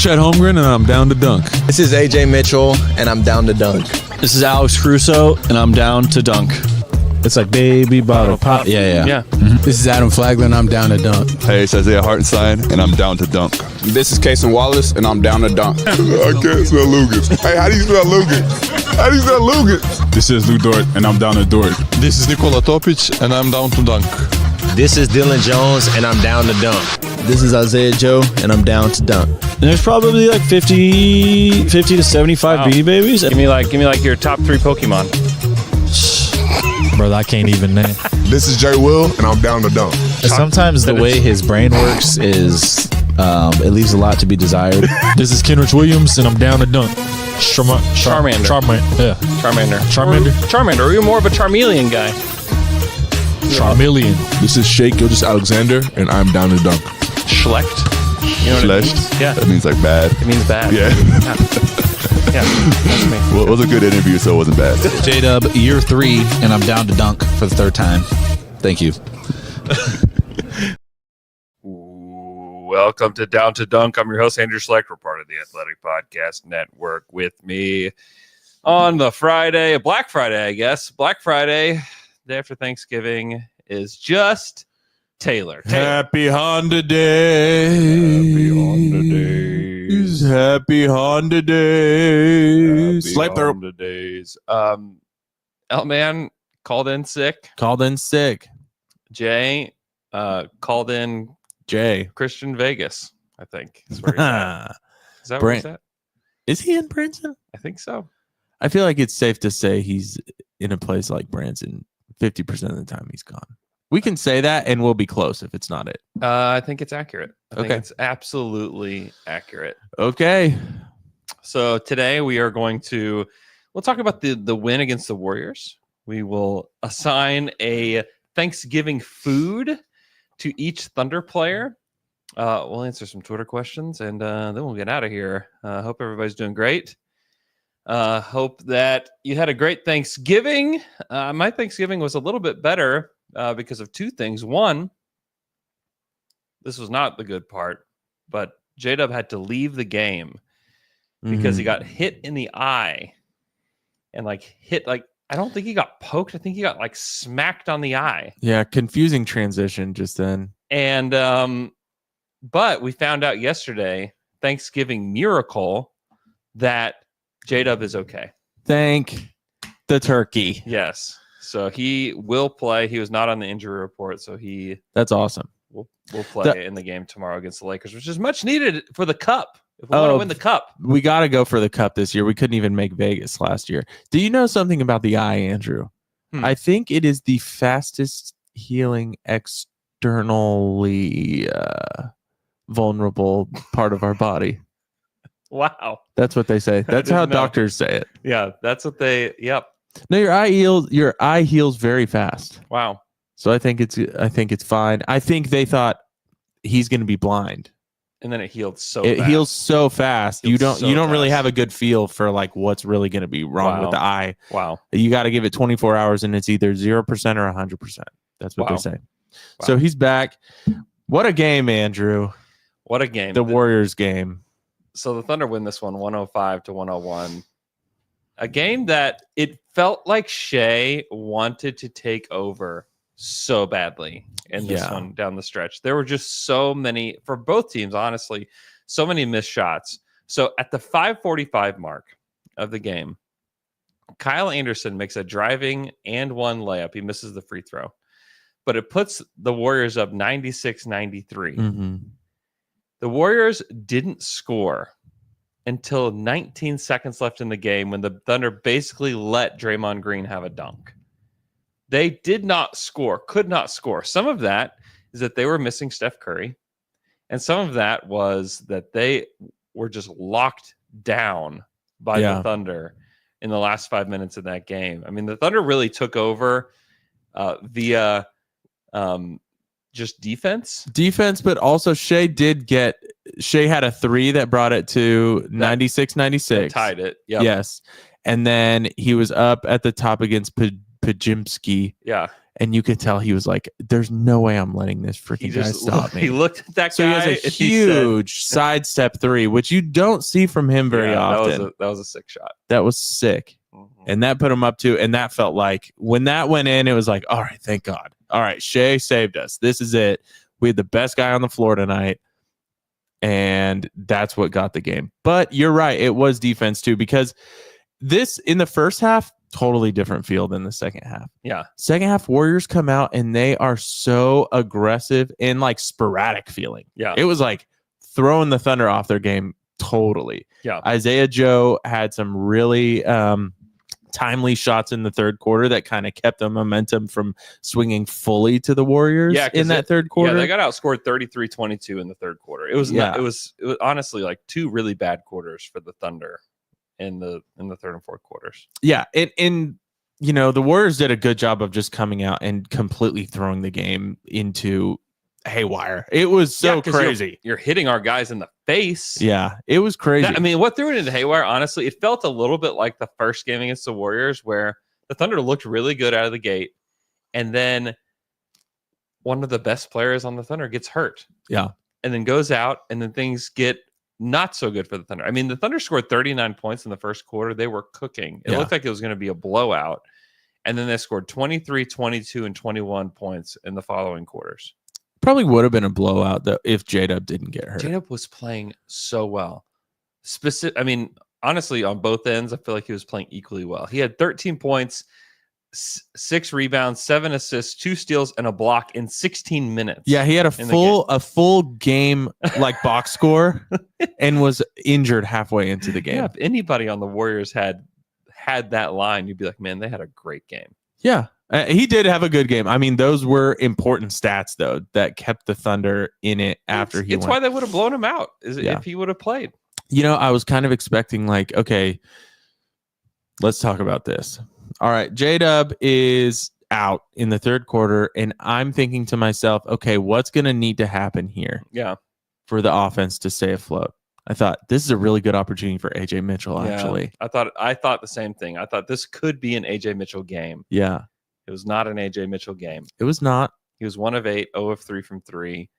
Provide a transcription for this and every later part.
Chet Holmgren, and I'm down to dunk. This is AJ Mitchell, and I'm down to dunk. This is Alex Crusoe, and I'm down to dunk. It's like baby bottle pop. Yeah. Mm-hmm. This is Adam Flagler, and I'm down to dunk. Hey, it's Isaiah Hartenstein, and I'm down to dunk. This is Cason Wallace, and I'm down to dunk. I can't spell Lucas. Hey, how do you spell Lucas? How do you spell Lucas? This is Lou Dort, and I'm down to Dort. This is Nikola Topic, and I'm down to dunk. This is Dylan Jones, and I'm down to dunk. This is Isaiah Joe, and I'm down to dunk. And there's probably like 50 to 75 Beanie Babies. Give me like your top 3 Pokemon. Bro, I can't even name. This is Jay Will, and I'm down to dunk. Sometimes the way his brain works is it leaves a lot to be desired. This is Kenrich Williams, and I'm down to dunk. Charmander. Yeah. Charmander. Or are you more of a Charmeleon guy? Charmeleon. This is Shea Gilgeous-Alexander, and I'm down to dunk. Schlecht. You know what it means? Yeah. That means like bad. It means bad. Yeah. Yeah. That's me. Well, it was a good interview, so it wasn't bad. J-Dub, year 3, and I'm down to dunk for the 3rd time. Thank you. Welcome to Down to Dunk. I'm your host, Andrew Schlecht. We're part of the Athletic Podcast Network. With me on the Friday, Black Friday, I guess. Black Friday, day after Thanksgiving, is just Taylor. Happy Honda Days. Happy Honda Days. Happy Honda Days. Happy Sleep through. Honda Days. L-Man called in sick. Jay called in Jay. Christian Vegas, I think. Is where he's at. Is that where he's at? Is he in Branson? I think so. I feel like it's safe to say he's in a place like Branson 50% of the time he's gone. We can say that and we'll be close if it's not it. I think it's accurate. I think it's absolutely accurate. Okay. So today we'll talk about the win against the Warriors. We will assign a Thanksgiving food to each Thunder player. We'll answer some Twitter questions and then we'll get out of here. Hope everybody's doing great. Hope that you had a great Thanksgiving. My Thanksgiving was a little bit better because of 2 things. One, this was not the good part, but J-Dub had to leave the game because he got hit in the eye and I don't think he got poked. I think he got smacked on the eye. Yeah, confusing transition just then. And but we found out yesterday, Thanksgiving miracle, that J-Dub is okay. Thank the turkey. Yes. So he will play. He was not on the injury report, so that's awesome. We'll play in the game tomorrow against the Lakers, which is much needed for the cup. If we want to win the cup. We got to go for the cup this year. We couldn't even make Vegas last year. Do you know something about the eye, Andrew? I think it is the fastest healing externally vulnerable part of our body. Wow. That's what they say. That's how doctors say it. Yeah, that's what yep. No, your eye heals very fast. Wow. So I think it's fine. I think they thought he's going to be blind. And then it healed It heals so fast. You don't really have a good feel for what's really going to be wrong with the eye. Wow. You got to give it 24 hours and it's either 0% or 100%. That's what they say. Wow. So he's back. What a game, Andrew. What a game. The Warriors game. So the Thunder win this one 105-101. A game that it felt like Shea wanted to take over so badly in this one down the stretch. There were just so many, for both teams, honestly, so many missed shots. So at the 5:45 mark of the game, Kyle Anderson makes a driving and 1 layup. He misses the free throw, but it puts the Warriors up 96-93. Mm-hmm. The Warriors didn't score until 19 seconds left in the game when the Thunder basically let Draymond Green have a dunk. They did not score, could not score. Some of that is that they were missing Steph Curry, and some of that was that they were just locked down by the Thunder in the last 5 minutes of that game. I mean, the Thunder really took over via just defense, but also Shea had a 3 that brought it to 96-96. Tied it. Yep. Yes. And then he was up at the top against Pajimski. Yeah. and you could tell he was like, "There's no way I'm letting this freaking guy stop me." He looked at that so guy. he has a and huge sidestep 3, which you don't see from him very often. That was a sick shot. That was sick. And that put him up to, and that felt like when that went in, it was like, all right, thank God. All right, Shea saved us. This is it. We had the best guy on the floor tonight, and that's what got the game. But you're right, it was defense too, because this in the first half, totally different feel than the second half. Yeah. Second half, Warriors come out and they are so aggressive and like sporadic feeling. Yeah. It was like throwing the Thunder off their game totally. Yeah. Isaiah Joe had some really timely shots in the third quarter that kind of kept the momentum from swinging fully to the Warriors in that third quarter. Yeah, they got outscored 33-22 in the third quarter. It was it was honestly like two really bad quarters for the Thunder in the third and fourth quarters. Yeah, and you know, the Warriors did a good job of just coming out and completely throwing the game into haywire. It was so crazy. You're hitting our guys in the face. Yeah, it was crazy. I mean, what threw it into haywire, honestly, it felt a little bit like the first game against the Warriors where the Thunder looked really good out of the gate, and then one of the best players on the Thunder gets hurt. Yeah. And then goes out, and then things get not so good for the Thunder. I mean, the Thunder scored 39 points in the first quarter. They were cooking. It looked like it was going to be a blowout. And then they scored 23, 22, and 21 points in the following quarters. Probably would have been a blowout though if J-Dub didn't get hurt. J-Dub was playing so well. I mean, honestly, on both ends, I feel like he was playing equally well. He had 13 points, 6 rebounds, 7 assists, 2 steals, and a block in 16 minutes. Yeah, he had a full game like box score and was injured halfway into the game. Yeah, if anybody on the Warriors had that line, you'd be like, man, they had a great game. Yeah. He did have a good game. I mean, those were important stats, though, that kept the Thunder in it after he went. It's why they would have blown him out if he would have played. You know, I was kind of expecting like, okay, let's talk about this. All right, J-Dub is out in the third quarter, and I'm thinking to myself, okay, what's going to need to happen here for the offense to stay afloat? I thought this is a really good opportunity for AJ Mitchell, actually. I thought the same thing. I thought this could be an AJ Mitchell game. Yeah. It was not an AJ Mitchell game. It was not. He was 1 of 8, 0 of 3 from 3,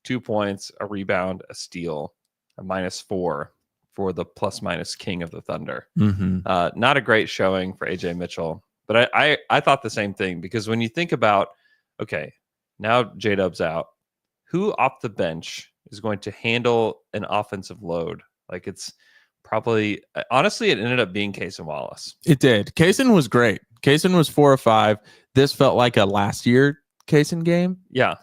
2 points, a rebound, a steal, a -4 for the plus-minus king of the Thunder. Mm-hmm. Not a great showing for AJ Mitchell, but I thought the same thing, because when you think about, okay, now J-Dub's out, who off the bench is going to handle an offensive load? Like, it's probably, honestly, it ended up being Cason Wallace. It did. Cason was great. Cason was 4 of 5. This felt like a last year Cason game. Yeah.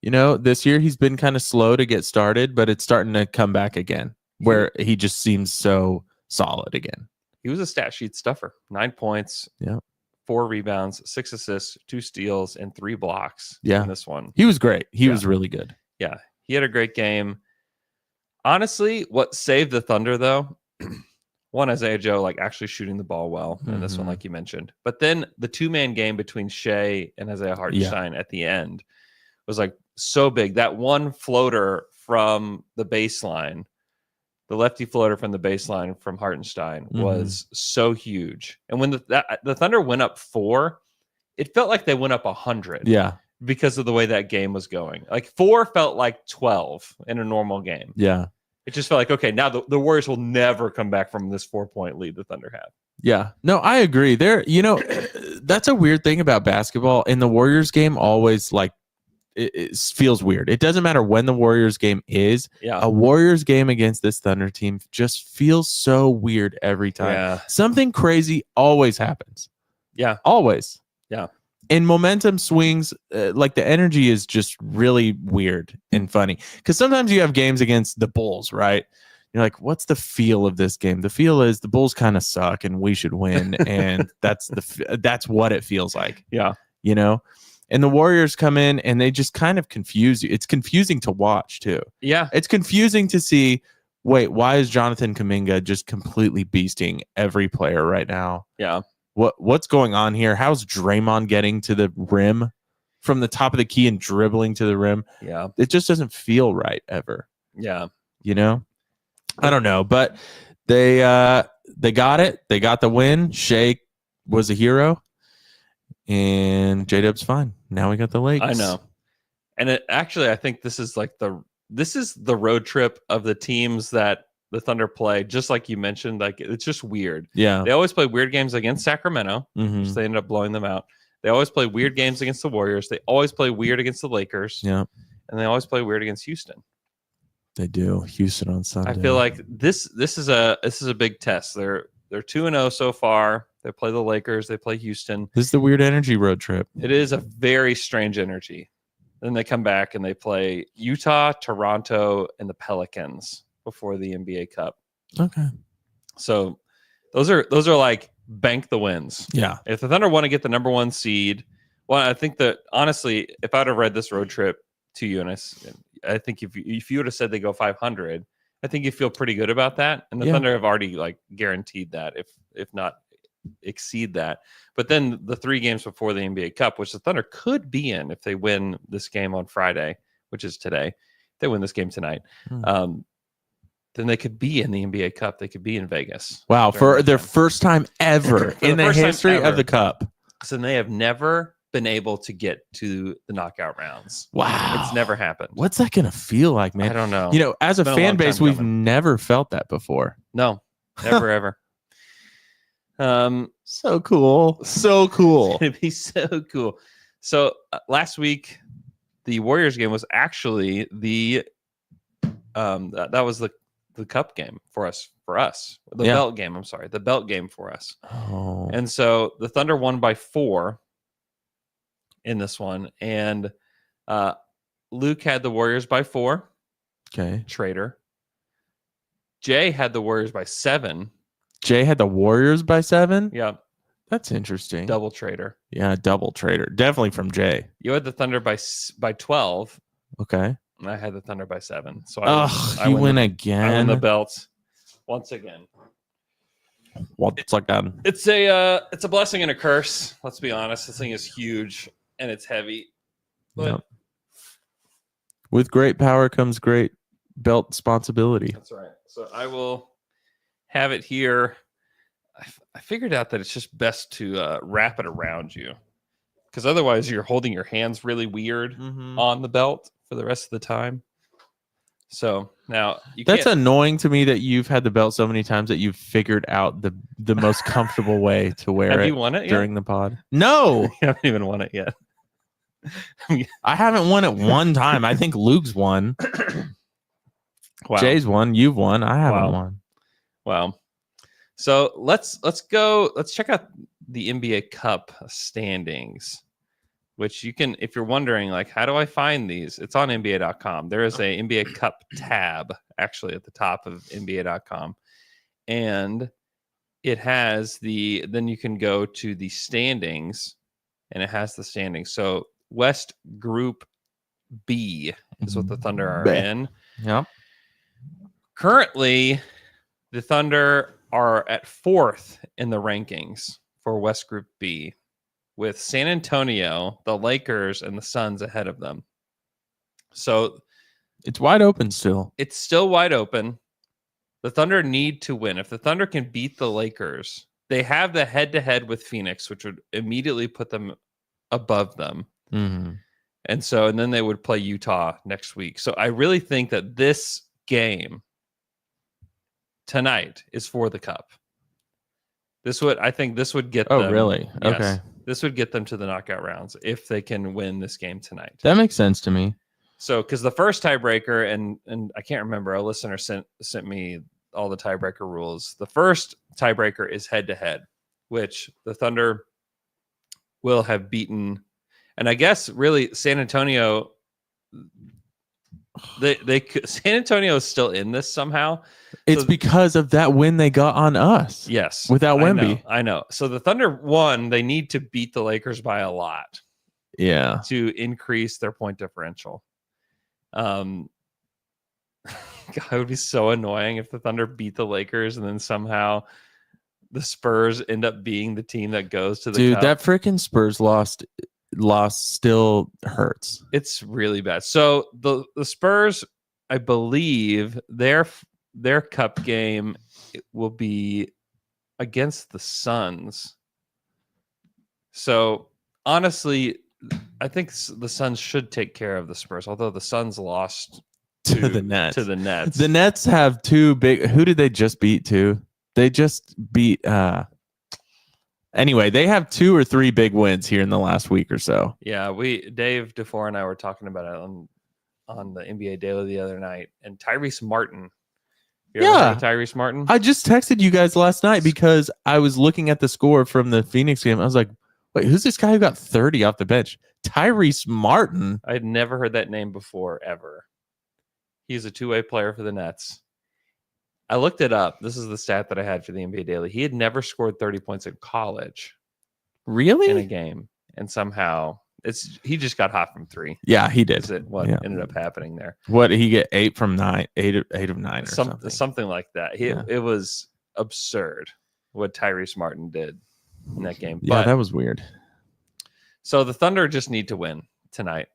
You know, this year he's been kind of slow to get started, but it's starting to come back again, where he just seems so solid again. He was a stat sheet stuffer. 9 points, 4 rebounds, 6 assists, 2 steals, and 3 blocks in this one. He was great. He was really good. Yeah. He had a great game. Honestly, what saved the Thunder, though, one, Isaiah Joe, like, actually shooting the ball well in this one, like you mentioned. But then the 2-man game between Shea and Isaiah Hartenstein at the end was like so big. That one floater from the baseline, the lefty floater from the baseline from Hartenstein, was so huge. And when the Thunder went up 4, it felt like they went up 100. Yeah. Because of the way that game was going. Like 4 felt like 12 in a normal game. Yeah. It just felt like, okay, now the Warriors will never come back from this 4-point lead the Thunder have. Yeah. No, I agree. You know, that's a weird thing about basketball. In the Warriors game, always like it feels weird. It doesn't matter when the Warriors game is. Yeah. A Warriors game against this Thunder team just feels so weird every time. Yeah. Something crazy always happens. Yeah. Always. Yeah. And momentum swings, like the energy is just really weird and funny. Because sometimes you have games against the Bulls, right? You're like, what's the feel of this game? The feel is the Bulls kind of suck and we should win. And that's what it feels like. Yeah. You know? And the Warriors come in and they just kind of confuse you. It's confusing to watch too. Yeah. It's confusing to see, wait, why is Jonathan Kuminga just completely beasting every player right now? Yeah. What's going on here? How's Draymond getting to the rim from the top of the key and dribbling to the rim? Yeah. It just doesn't feel right ever. Yeah. You know? I don't know, but they got it. They got the win. Shea was a hero. And J-Dub's fine. Now we got the Lakes. I know. And I think this is the road trip of the teams that the Thunder play, just like you mentioned. Like, it's just weird. Yeah. They always play weird games against Sacramento, Mhm. which they end up blowing them out. They always play weird games against the Warriors. They always play weird against the Lakers. Yeah. And they always play weird against Houston. They do. Houston on Sunday. I feel like this is a big test. They're 2-0 so far. They play the Lakers. They play Houston. This is the weird energy road trip. It is a very strange energy. Then they come back and they play Utah, Toronto, and the Pelicans before the NBA Cup. Okay. So those are like bank the wins. Yeah. If the Thunder want to get the number 1 seed, well, I think that honestly, if I'd have read this road trip to you, and I think if you would have said they go 500, I think you feel pretty good about that. And the Thunder have already like guaranteed that, if not exceed that. But then the 3 games before the NBA Cup, which the Thunder could be in if they win this game on Friday, which is today. If they win this game tonight, then they could be in the NBA Cup. They could be in Vegas. Wow, for their first time ever in the history of the Cup. So they have never been able to get to the knockout rounds. Wow. It's never happened. What's that going to feel like, man? I don't know. You know, as a It's been a fan long base, time we've coming. never felt that before. No, never, ever. So cool. So cool. It'd be so cool. So last week, the Warriors game was actually the that was the cup game for us. The belt game. I'm sorry, the belt game for us. Oh. And so the Thunder won by 4 in this one, and Luke had the Warriors by 4. Okay. Traitor. Jay had the Warriors by 7. Jay had the Warriors by 7. Yeah, That's interesting. double traitor. Yeah, double trader. Definitely from Jay. You had the Thunder by 12, Okay. and I had the Thunder by 7. So Ugh, you win I win again. the belt once again. What's like that? It's a blessing and a curse. Let's be honest. This thing is huge and it's heavy. But Yep. With great power comes great belt responsibility. that's right. So I will have it here. I figured out that it's just best to wrap it around you, because otherwise you're holding your hands really weird on the belt for the rest of the time. So now That's annoying to me that you've had the belt so many times that you've figured out the most comfortable way to wear Have it you won it yet? during the pod. No, You haven't even won it yet. I haven't won it one time. I think Luke's won. Wow. Jay's won. You've won. I haven't Wow. won. Wow. So let's go. Let's check out the NBA Cup standings, which you can, if you're wondering, like, how do I find these? It's on NBA.com. There is a NBA Cup tab actually at the top of NBA.com, and it has then you can go to the standings, and it has the standings. So West Group B is what the Thunder are in. Yep. Currently, the Thunder are at 4th in the rankings for West Group B, with San Antonio, the Lakers, and the Suns ahead of them. So It's wide open still. it's still wide open. The Thunder need to win. If the Thunder can beat the Lakers, they have the head-to-head with Phoenix, which would immediately put them above them. Mm-hmm. And then they would play Utah next week. So I really think that this game tonight is for the cup. I think this would get Oh, them. really? Yes, Okay. this would get them to the knockout rounds if they can win this game tonight. That makes sense to me. So, because the first tiebreaker, and I can't remember, a listener sent me all the tiebreaker rules. The first tiebreaker is head-to-head, which the Thunder will have beaten. And I guess really San Antonio, San Antonio is still in this somehow. It's because of that win they got on us. Yes. Without Wemby. I know. So the Thunder won. They need to beat the Lakers by a lot Yeah. to increase their point differential. God, it would be so annoying if the Thunder beat the Lakers and then somehow the Spurs end up being the team that goes to the Dude, cup. that freaking Spurs loss still hurts. It's really bad. So the Spurs, I believe their cup game will be against the Suns. So honestly, I think the Suns should take care of the Spurs, although the Suns lost To the Nets. To the Nets. The Nets have two big. Who did they just beat? They just beat. Anyway, they have 2 or 3 big wins here in the last week or so. Yeah, Dave DeFore and I were talking about it on the NBA Daily the other night, and Tyrese Martin. You ever heard of Tyrese Martin? I just texted you guys last night because I was looking at the score from the Phoenix game. I was like, wait, who's this guy who got 30 off the bench? Tyrese Martin. I had never heard that name before, ever. He's a two-way player for the Nets. I looked it up. This is the stat that I had for the NBA Daily. He had never scored 30 points in college. Really? In a game. And somehow he just got hot from 3. Yeah, he did. Is it ended up happening there? What did he get? 8 from 9, 8 of 9 or something. Something like that. It was absurd what Tyrese Martin did in that game. Yeah, that was weird. So the Thunder just need to win tonight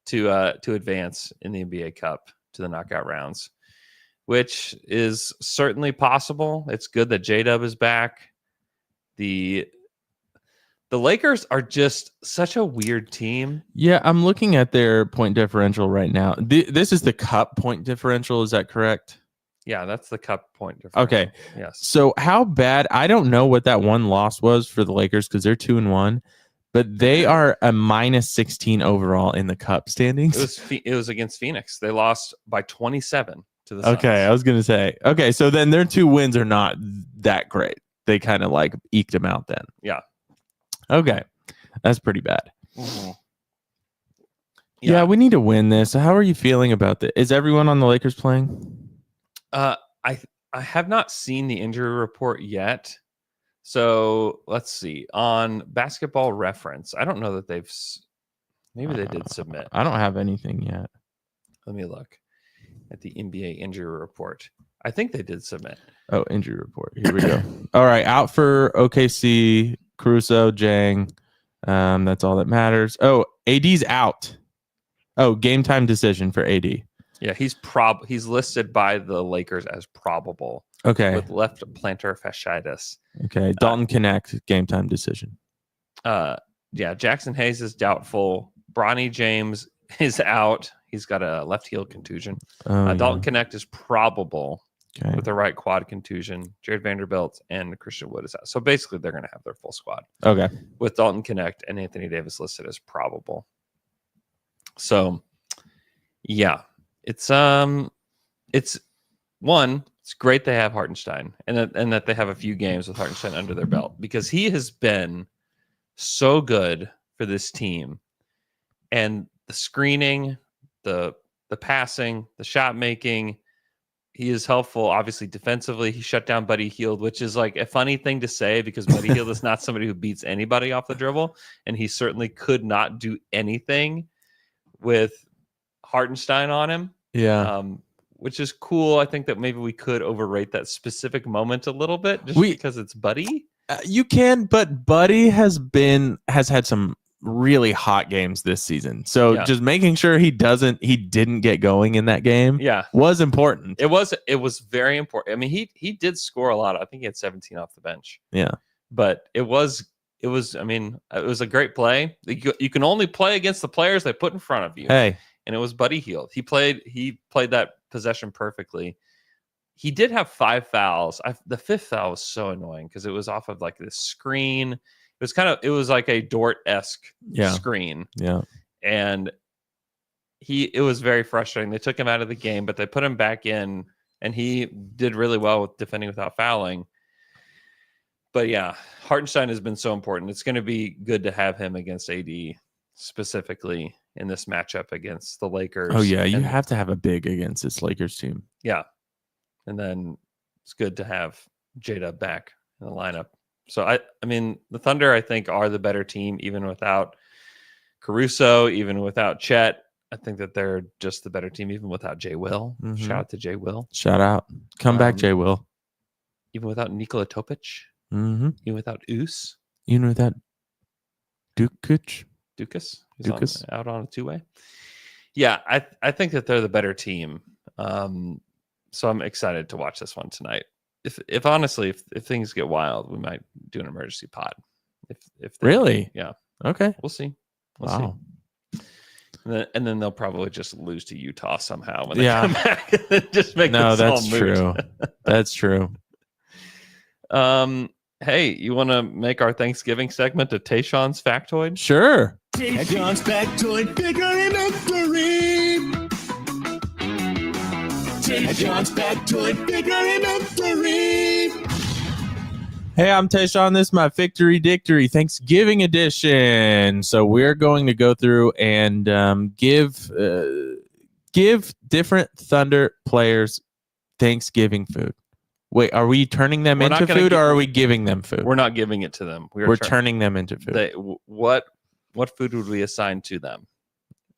to advance in the NBA Cup to the knockout rounds, which is certainly possible. It's good that J-Dub is back. The Lakers are just such a weird team. Yeah, I'm looking at their point differential right now. This is the Cup point differential. Is that correct? Yeah, that's the Cup point differential. Okay. Yes. So how bad? I don't know what that one loss was for the Lakers because they're 2-1, but they are a -16 overall in the Cup standings. It was against Phoenix. They lost by 27 to the Suns. Okay, I was gonna say. Okay, so then their 2 wins are not that great. They kind of like eked them out then. Yeah. Okay, that's pretty bad. Mm-hmm. Yeah, we need to win this. How are you feeling about this? Is everyone on the Lakers playing? I have not seen the injury report yet. So let's see. On Basketball Reference, I don't know that maybe they did submit. I don't have anything yet. Let me look at the NBA injury report. I think they did submit. Oh, injury report. Here we go. All right, out for OKC, Caruso, Jang. That's all that matters. Oh, AD's out. Oh, game time decision for AD. Yeah, he's listed by the Lakers as probable. Okay. With left plantar fasciitis. Okay. Dalton Connect, game time decision. Yeah, Jackson Hayes is doubtful. Bronny James is out. He's got a left heel contusion. Dalton Connect is probable with a right quad contusion. Jared Vanderbilt and Christian Wood is out. So basically, they're going to have their full squad. Okay. With Dalton Connect and Anthony Davis listed as probable. So, yeah, it's great they have Hartenstein and that they have a few games with Hartenstein under their belt because he has been so good for this team. And the screening, the passing, the shot making, he is helpful. Obviously, defensively, he shut down Buddy Hield, which is like a funny thing to say because Buddy Hield is not somebody who beats anybody off the dribble, and he certainly could not do anything with Hartenstein on him. Yeah. Which is cool. I think that maybe we could overrate that specific moment a little bit just because it's Buddy. You can, but Buddy has had some really hot games this season. So just making sure he didn't get going in that game was important. It was very important. I mean, he did score a lot. I think he had 17 off the bench. Yeah. But it was a great play. You can only play against the players they put in front of you. Hey. And it was Buddy Hield. He played that possession perfectly. He did have 5 fouls. The 5th foul was so annoying because it was off of like this screen. It was like a Dort-esque screen. Yeah. And it was very frustrating. They took him out of the game, but they put him back in, and he did really well with defending without fouling. But yeah, Hartenstein has been so important. It's going to be good to have him against AD specifically in this matchup against the Lakers. Oh yeah, you have to have a big against this Lakers team. Yeah. And then it's good to have J-Dub back in the lineup. So I mean, the Thunder I think are the better team even without Caruso, even without Chet. I think that they're just the better team even without Jay Will. Mm-hmm. Shout out to Jay Will. Shout out. Come back, Jay Will. Even without Nikola Topic. Mm-hmm. Even without Oos. Even without Dukic. He's out on a 2-way. Yeah, I think that they're the better team. So I'm excited to watch this one tonight. If honestly, if things get wild, we might do an emergency pod. If really? Yeah. Okay. We'll see. We'll Wow. see. And then they'll probably just lose to Utah somehow when they Yeah. come back. Just make No, this all that's moot. true. That's true. Hey, you want to make our Thanksgiving segment a Tayshawn's factoid? Sure. John's factoid, bigger and mystery. John's factoid, bigger and mystery. Hey, I'm Tayshawn. This is my Victory Dictory Thanksgiving edition. So we're going to go through and give different Thunder players Thanksgiving food. Wait, are we turning them We're not into gonna food, or are we giving them food? We're not giving it to them. We're turning them into food. What food would we assign to them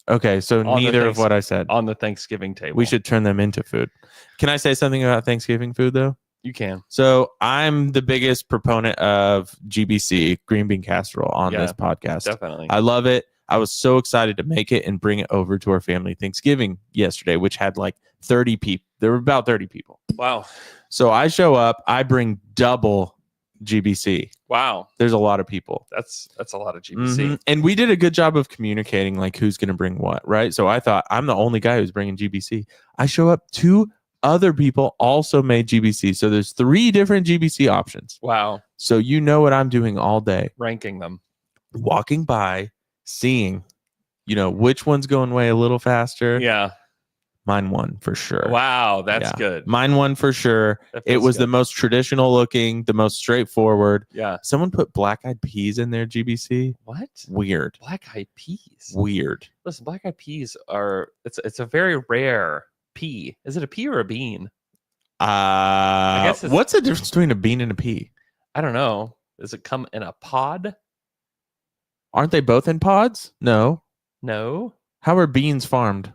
Okay, so On the neither of what I said. on the Thanksgiving table? We should turn them into food. Can I say something about Thanksgiving food, though? You can. So I'm the biggest proponent of GBC, green bean casserole, on Yeah, this podcast. Definitely. I love it. I was so excited to make it and bring it over to our family Thanksgiving yesterday, which had like 30 people. There were about 30 people. Wow. So I show up, I bring double GBC. Wow. There's a lot of people. That's a lot of GBC. Mhm. And we did a good job of communicating like who's going to bring what, right? So I thought I'm the only guy who's bringing GBC. I show up, 2 other people also made GBC. So there's 3 different GBC options. Wow. So you know what I'm doing all day. Ranking them. Walking by, seeing, which one's going way a little faster. Yeah. Mine won for sure. Wow. That's Yeah. good. Mine won for sure. That It feels was good. the most traditional looking, the most straightforward. Yeah. Someone put black-eyed peas in their GBC. What? Weird. Black-eyed peas. Weird. Listen, black-eyed peas are it's a very rare pea. Is it a pea or a bean? guess it's- What's the difference between a bean and a pea? I don't know. Does it come in a pod? Aren't they both in pods? No. No. How are beans farmed?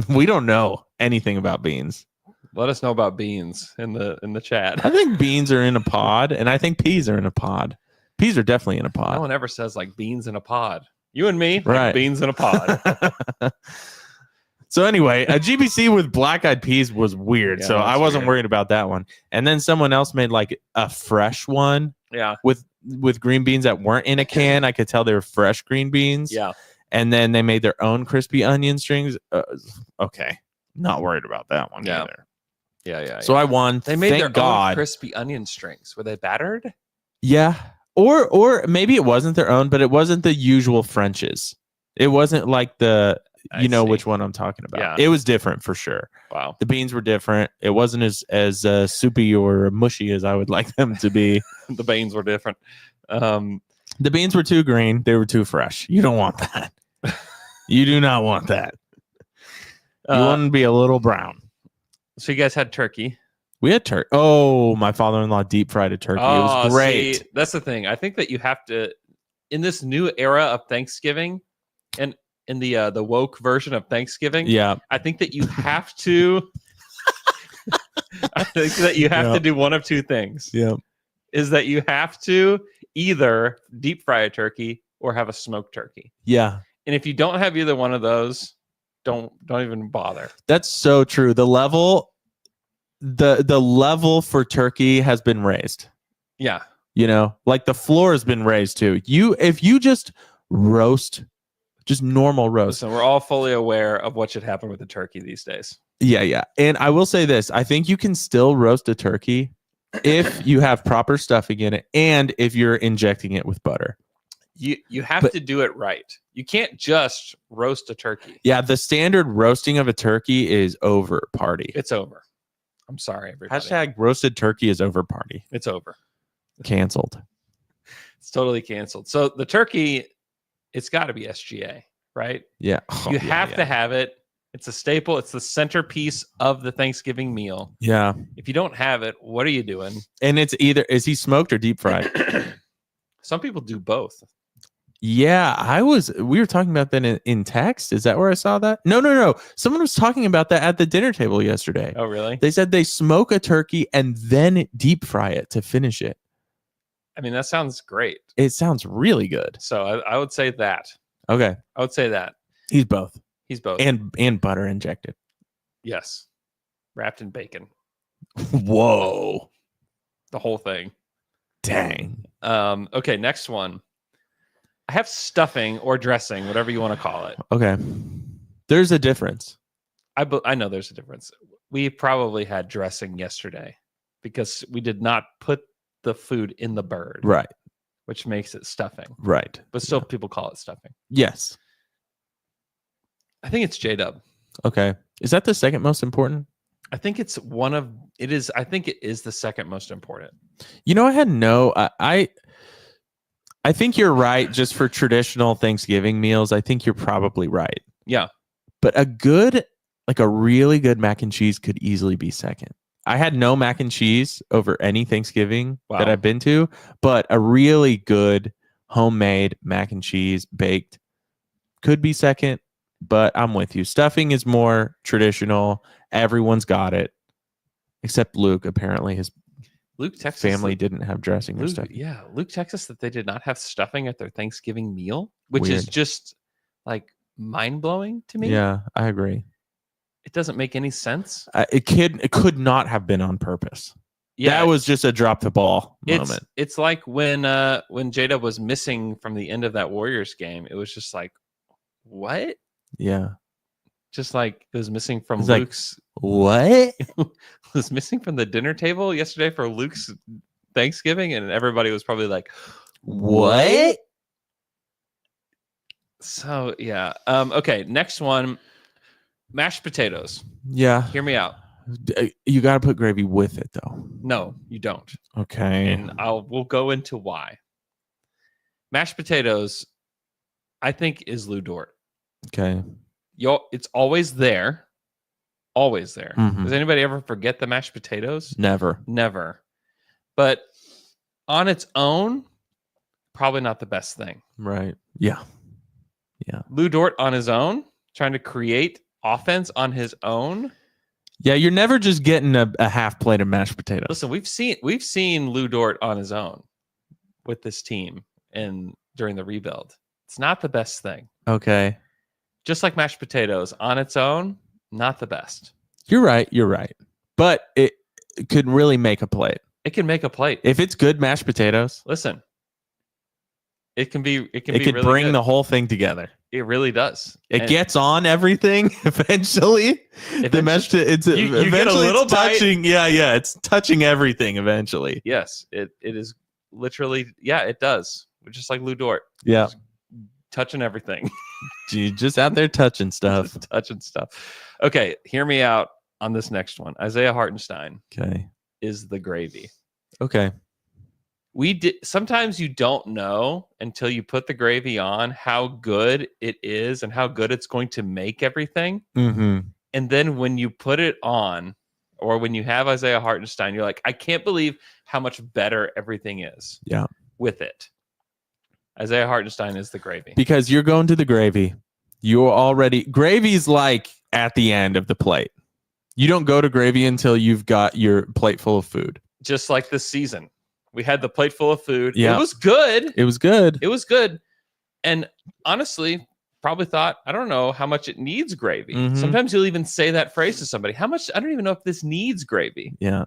We don't know anything about beans. Let us know about beans in the chat. I think beans are in a pod, and I think peas are in a pod. Peas are definitely in a No pod. one ever says like beans in a pod. You and me, like Right. beans in a pod. So anyway, a GBC with black-eyed peas was weird. Yeah, So I that's wasn't weird. worried about that one. And then someone else made like a fresh one Yeah. with green beans that weren't in a can. I could tell they were fresh green beans. Yeah. And then they made their own crispy onion strings. Okay. Not worried about that one Yeah. either. Yeah. So I won. They made Thank their God. own crispy onion strings. Were they battered? Yeah. Or maybe it wasn't their own, but it wasn't the usual French's. It wasn't like the I you know see. which one I'm talking about. Yeah. It was different for sure. Wow. The beans were different. It wasn't as soupy or mushy as I would like them to be. The beans were different. The beans were too green. They were too fresh. You don't want that. You do not want that. You want to be a little brown. So you guys had turkey. We had turkey. Oh, my father-in-law deep fried a turkey. It was great. See, that's the thing. I think that you have to, in this new era of Thanksgiving, and in the woke version of Thanksgiving, Yeah. I think that you have to. I think that you have Yeah. to do one of 2 things. Yeah. Is that you have to either deep fry a turkey or have a smoked turkey. Yeah. And if you don't have either one of those, don't even bother. That's so true. The level for turkey has been raised. Yeah. Like the floor has been raised too. If you just roast, just normal roast. So we're all fully aware of what should happen with the turkey these days. Yeah. And I will say this, I think you can still roast a turkey if you have proper stuffing in it and if you're injecting it with butter. You have But- to do it right. You can't just roast a turkey. Yeah, the standard roasting of a turkey is over party. It's over. I'm sorry, everybody. Hashtag roasted turkey is over party. It's over. Canceled. It's totally canceled. So the turkey, it's got to be SGA, right? Yeah. You have to have it. It's a staple. It's the centerpiece of the Thanksgiving meal. Yeah. If you don't have it, what are you doing? And it's either, is he smoked or deep fried? Some people do both. Yeah, we were talking about that in text. Is that where I saw that? No. Someone was talking about that at the dinner table yesterday. Oh, really? They said they smoke a turkey and then deep fry it to finish it. I mean, that sounds great. It sounds really good. So I would say that. Okay. I would say that. He's both. He's both. And butter injected. Yes. Wrapped in bacon. Whoa. The whole thing. Dang. Okay, next one. I have stuffing or dressing, whatever you want to call it. Okay. There's a difference. I know there's a difference. We probably had dressing yesterday because we did not put the food in the bird, Right. which makes it stuffing. Right. But still, people call it stuffing. Yes. I think it's J-Dub. Okay. Is that the second most important? I think it's I think it is the second most important. You know, I think you're right just for traditional Thanksgiving meals. I think you're probably right. Yeah. But a really good mac and cheese could easily be second. I had no mac and cheese over any Thanksgiving that I've been to, but a really good homemade mac and cheese baked could be second, but I'm with you. Stuffing is more traditional. Everyone's got it. Except Luke. Apparently his Texas family didn't have dressing or stuffing. Yeah, Luke, Texas, that they did not have stuffing at their Thanksgiving meal, which is Weird. just like mind-blowing to me. Yeah, I agree. It doesn't make any sense. It could not have been on purpose. Yeah, that was just a drop the ball moment. It's like when J-Dub was missing from the end of that Warriors game. It was just like, what? Yeah. Just like it was missing from It's like, Luke's. What? Was missing from the dinner table yesterday for Luke's Thanksgiving, and everybody was probably like, what? So yeah. Okay, next one. Mashed potatoes. Yeah. Hear me out. You got to put gravy with it, though. No, you don't. Okay. And we'll go into why. Mashed potatoes, I think, is Lou Dort. Okay. It's always there. Always there. Mhm. Does anybody ever forget the mashed potatoes? Never. Never. But on its own, probably not the best thing. Right. Yeah. Lou Dort on his own, trying to create offense on his own. Yeah, you're never just getting a half plate of mashed potatoes. Listen, we've seen Lou Dort on his own with this team and during the rebuild. It's not the best thing. Okay. Just like mashed potatoes on its own, not the best. You're right. But it could really make a plate. It can make a plate. If it's good mashed potatoes, Listen, it could really bring good. The whole thing together. It really does. It gets on everything eventually. The mashed it's you get a eventually little it's touching. Yeah, it's touching everything eventually. Yes, it is literally. Yeah, it does. Just like Lou Dort. Yeah, just touching everything. Just out there touching stuff. Just touching stuff. Okay, hear me out on this next one. Isaiah Hartenstein. Okay, is the gravy. Okay. Sometimes you don't know until you put the gravy on how good it is and how good it's going to make everything. Mm-hmm. And then when you put it on, or when you have Isaiah Hartenstein, you're like, I can't believe how much better everything is. Yeah. With it. Isaiah Hartenstein is the gravy. Because you're going to the gravy. Gravy's like at the end of the plate. You don't go to gravy until you've got your plate full of food. Just like this season. We had the plate full of food. Yeah. It was good. It was good. And honestly, probably thought, I don't know how much it needs gravy. Mm-hmm. Sometimes you'll even say that phrase to somebody. How much? I don't even know if this needs gravy. Yeah.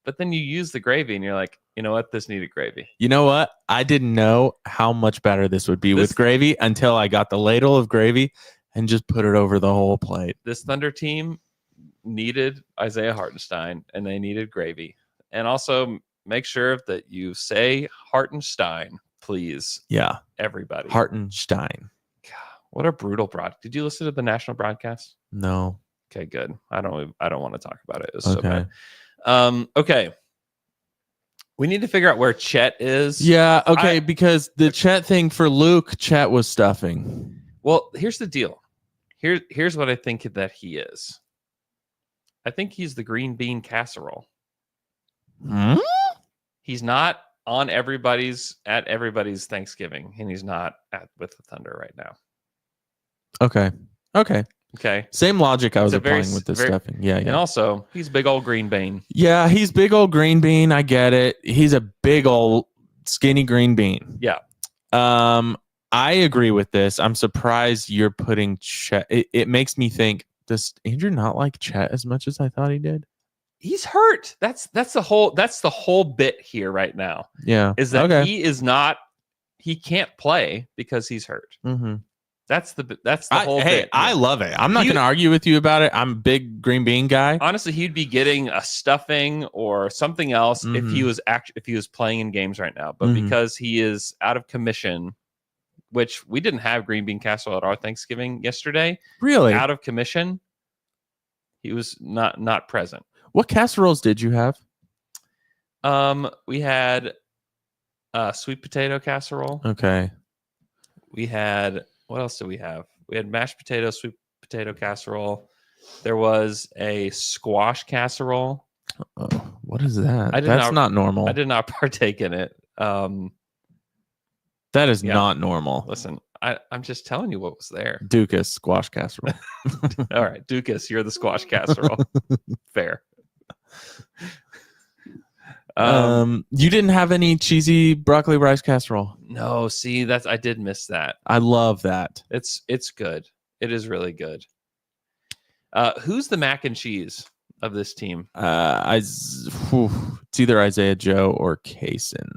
But then you use the gravy and you're like, you know what? This needed gravy. You know what? I didn't know how much better this would be with gravy until I got the ladle of gravy and just put it over the whole plate. This Thunder team needed Isaiah Hartenstein and they needed gravy. And also make sure that you say Hartenstein, please. Yeah. Everybody. Hartenstein. God, what a brutal broadcast. Did you listen to the national broadcast? No. Okay, good. I don't want to talk about it. It was so Okay. bad. Okay. We need to figure out where Chet is. Yeah, okay, because the Chet thing for Luke, Chet was stuffing. Well, here's the deal. Here's what I think that he is. I think he's the green bean casserole. Hmm? He's not on everybody's Thanksgiving, and he's not with the Thunder right now. Okay. Okay. Same logic I was It's a very applying with the very- stuffing. Yeah. And also, he's big old green bean. Yeah, he's big old green bean. I get it. He's a big old skinny green bean. Yeah. I agree with this. I'm surprised you're putting Chet. It makes me think, does Andrew not like Chet as much as I thought he did? He's hurt. That's the whole bit here right now. Yeah. Is that okay. he is not he can't play because he's hurt. Mm-hmm. That's the whole Hey, thing. I love it. I'm not going to argue with you about it. I'm a big green bean guy. Honestly, he'd be getting a stuffing or something else if he Mm-hmm. was playing in games right now. But Mhm. because he is out of commission, which we didn't have green bean casserole at our Thanksgiving yesterday. Really? Out of commission, he was not present. What casseroles did you have? We had sweet potato casserole. Okay. We had, what else did we have? We had mashed potato, sweet potato casserole. There was a squash casserole. Oh, what is that? I did That's not normal. I did not partake in it. That is Yeah. not normal. Listen, I'm just telling you what was there. Dukas squash casserole. All right, Dukas, you're the squash casserole. Fair. You didn't have any cheesy broccoli rice casserole. No, see, I did miss that. I love that. It's good. It is really good. Who's the mac and cheese of this team? It's either Isaiah Joe or Kaysen.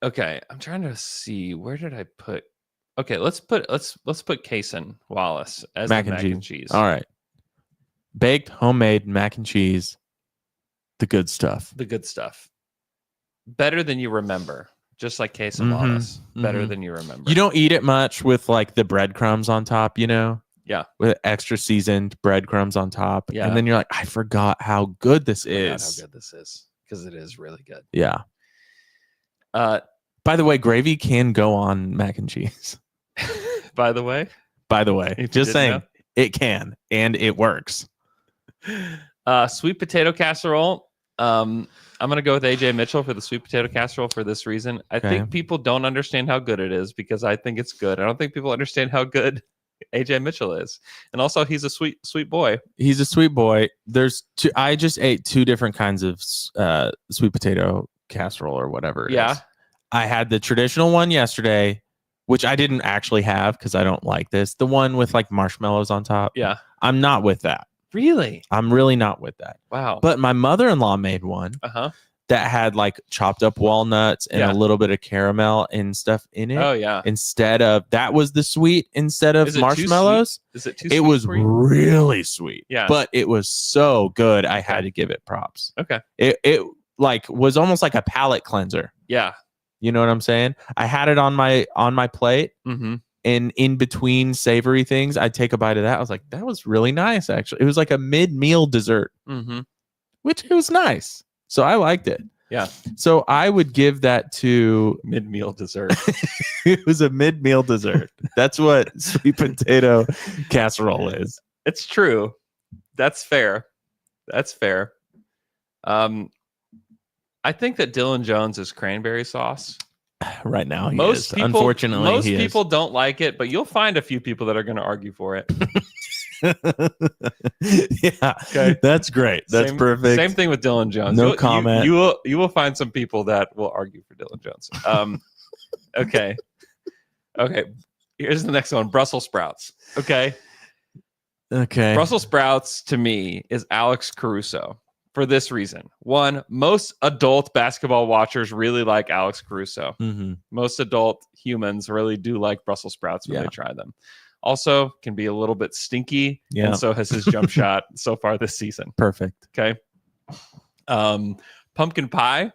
Okay, I'm trying to see, where did I put? Okay, let's put Kaysen Wallace as Mac the and mac and cheese. All right. Baked homemade mac and cheese. The good stuff. The good stuff. Better than you remember. Just like Kaysen Mhm, Wallace. Better mhm. than you remember. You don't eat it much with like the breadcrumbs on top, you know? Yeah. With extra seasoned breadcrumbs on top. Yeah. And then you're like, I forgot how good this I forgot is. how good this is, because it is really good. Yeah. By the way, gravy can go on mac and cheese. By the way, Just didn't saying, know. it can and it works. Sweet potato casserole. I'm gonna go with AJ Mitchell for the sweet potato casserole for this reason. I Okay. think people don't understand how good it is because I think it's good. I don't think people understand how good AJ Mitchell is, and also he's a sweet boy. He's a sweet boy. There's two. I just ate two different kinds of sweet potato casserole or whatever. It Yeah. is. I had the traditional one yesterday, which I didn't actually have because I don't like this. The one with like marshmallows on top. Yeah. I'm not with that. Really? I'm really not with that. Wow. But my mother-in-law made one that had like chopped up walnuts and Yeah. a little bit of caramel and stuff in it. Oh yeah. Instead of that was the sweet instead of Is it too marshmallows. Is it too? It sweet was for you? really sweet. Yeah. But it was so good. I had to give it props. Okay. It like was almost like a palate cleanser. Yeah. You know what I'm saying? I had it on my plate. Mm-hmm. And in between savory things, I'd take a bite of that. I was like, that was really nice, actually. It was like a mid-meal dessert, Mm-hmm. which it was nice. So I liked it. Yeah. So I would give that to Mid-meal dessert. it was a mid-meal dessert. That's what sweet potato casserole is. It's true. That's fair. That's fair. I think that Dylan Jones is cranberry sauce. Right now, Most people, unfortunately, most he is. people don't like it, but you'll find a few people that are going to argue for it. Yeah, Okay. That's great. That's perfect. Same thing with Dylan Jones. No comment. You will find some people that will argue for Dylan Jones. Okay. Okay. Here's the next one. Brussels sprouts. Okay. Okay. Brussels sprouts to me is Alex Caruso for this reason. One, most adult basketball watchers really like Alex Caruso. Mm-hmm. Most adult humans really do like Brussels sprouts when Yeah. they try them. Also, can be a little bit stinky, Yeah. and so has his jump shot so far this season. Perfect. Okay. Pumpkin pie.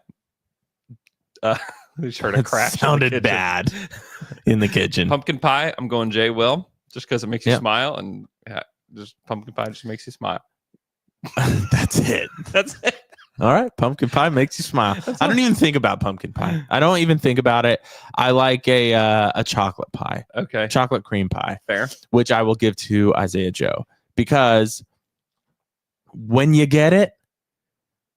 We just heard a It crash. in the sounded kitchen. bad in the kitchen. Pumpkin pie. I'm going Jay Will just because it makes you Yeah. smile, and just pumpkin pie just makes you smile. That's it. That's it. All right. Pumpkin pie makes you smile. I don't even think about pumpkin pie. I don't even think about it. I like a chocolate pie, Okay. chocolate cream pie, Fair. which I will give to Isaiah Joe because when you get it,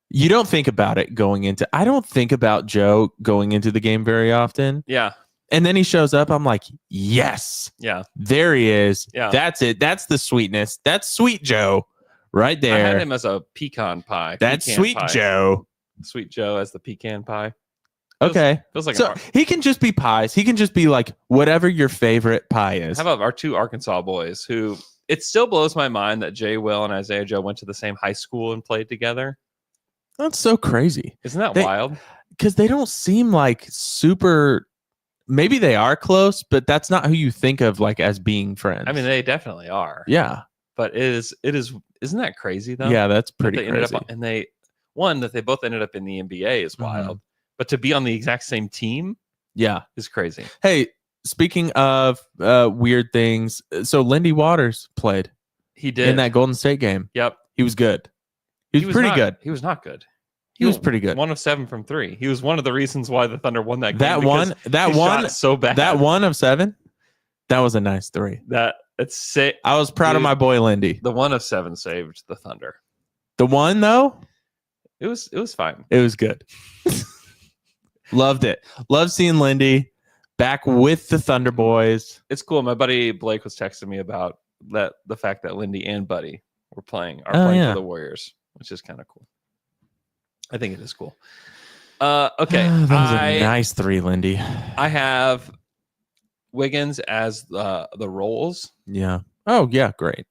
you don't think about it going into. I don't think about Joe going into the game very often. Yeah. And then he shows up. I'm like, yes, Yeah. there he is. Yeah. That's it. That's the sweetness. That's sweet Joe right I had there. him as a pecan pie. That's Pecan sweet pie. Joe. Sweet Joe as the pecan pie. Okay. Feels like So he can just be pies. He can just be like whatever your favorite pie is. how about our two Arkansas boys who it still blows my mind that Jay Will and Isaiah Joe went to the same high school and played together. That's so crazy Isn't that They- wild? because they don't seem like super maybe they are close, but that's not who you think of like as being friends. I mean, they definitely are. yeah, But isn't that crazy though? yeah, that's That pretty they ended crazy. up and that they both ended up in the NBA is wild. But to be on the exact same team Yeah. is crazy. Hey, speaking of weird things, so Lindy Waters played He did in that Golden State game. Yep. He was good. He was pretty good. He was not good. He was pretty good. 1 of 7 from 3. He was one of the reasons why the Thunder won that game. That because one, that he one, shot so bad. that 1 of 7. That was a nice 3. That it's sick. I was proud of Dude. my boy Lindy. The 1 of 7 saved the Thunder. The one though, It was fine. it was good. Loved it. Loved seeing Lindy back with the Thunder boys. It's cool. My buddy Blake was texting me about the fact that Lindy and Buddy are playing Oh, for yeah. the Warriors, which is kind of cool. I think it is cool. Okay. That was a nice 3, Lindy. I have Wiggins as the roles. Yeah. Oh yeah, great.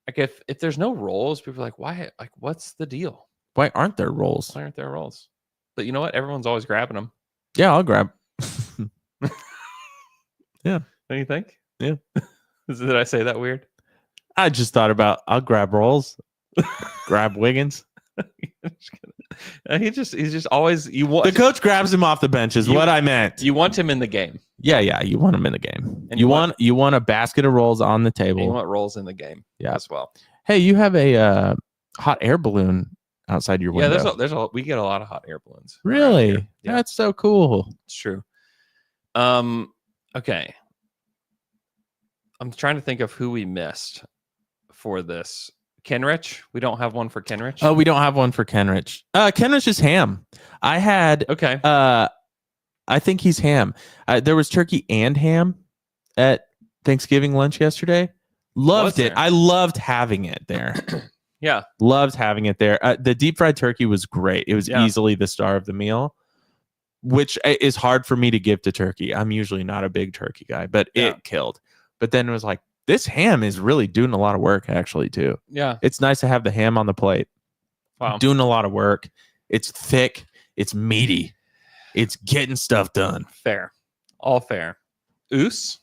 Like if there's no roles, people are like, why? Like, what's the deal? Why aren't there roles? Why aren't there roles? But you know what? Everyone's always grabbing them. Yeah, I'll grab. Don't you think? Yeah. Did I say that weird? I just thought about I'll grab rolls, grab Wiggins. He's just always The coach grabs him off the bench is what I meant. You want him in the game, Yeah, you want him in the game. And You you want a basket of rolls on the and you table. want roles in the game, Yeah. as well. Hey, you have a hot air balloon outside your Yeah, window. we get a lot of hot air balloons. around Really? here. Yeah, That's so cool. it's true. Okay. I'm trying to think of who we missed for this. Kenrich. We don't have one for Kenrich. Oh, we don't have one for Kenrich. Kenrich is ham. I had okay. I think he's ham. There was turkey and ham at Thanksgiving lunch yesterday. Loved Was it. there? I loved having it there. Yeah. Loved having it there. The deep fried turkey was great. It was Yeah. easily the star of the meal, which is hard for me to give to turkey. I'm usually not a big turkey guy, but Yeah. it killed. But then it was like, this ham is really doing a lot of work, actually, too. Yeah. It's nice to have the ham on the plate. Wow. Doing a lot of work. It's thick. It's meaty. It's getting stuff done. Fair. All fair. Oos.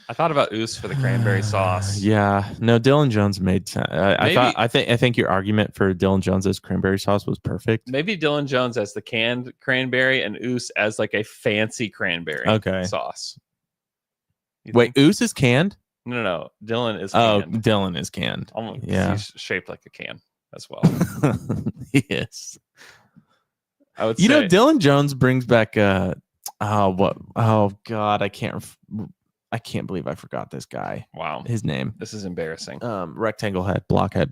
I thought about oos for the cranberry sauce. Yeah. No, Dylan Jones made sense. I think your argument for Dylan Jones's cranberry sauce was perfect. Maybe Dylan Jones as the canned cranberry and oos as like a fancy cranberry sauce. You Wait, think? Oos is canned? No. Dylan is Oh, canned. Dylan is canned. Almost, yeah. He's shaped like a can as well. Yes. I would You say. know, Dylan Jones brings back oh God, I can't believe I forgot this guy. Wow. His name. This is embarrassing. Rectangle head, blockhead.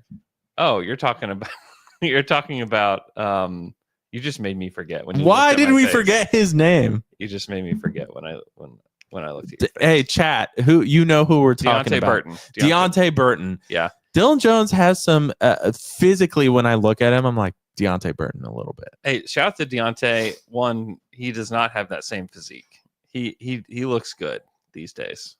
Oh, you're talking about you just made me forget when you Why looked at did my we face. forget his name? You just made me forget when I looked at you. Hey, chat, who we're talking Deontay about? Burton. Deontay Burton. Yeah. Dylan Jones has some physically when I look at him, I'm like Deontay Burton a little bit. Hey, shout out to Deontay. One, he does not have that same physique. He looks good these days.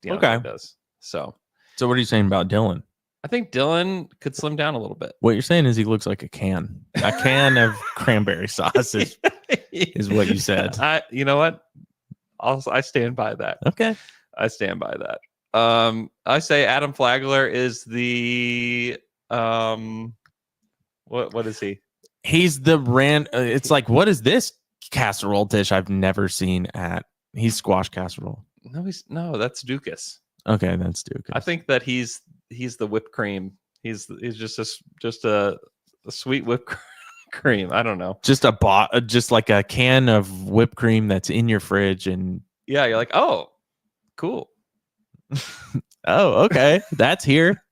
Deontay does. So what are you saying about Dylan? I think Dylan could slim down a little bit. What you're saying is he looks like a can of cranberry sauce is what you said. You know what? I stand by that. Okay. I stand by that. I say Adam Flagler is the what is he? He's the it's like, what is this casserole dish I've never seen at? He's squash casserole. No, that's Dukas. Okay, that's Dukas. I think that he's the whipped cream. He's just a sweet whipped cream. I don't know. Just just like a can of whipped cream that's in your fridge, and yeah, you're like, oh, cool. Oh, okay, that's here.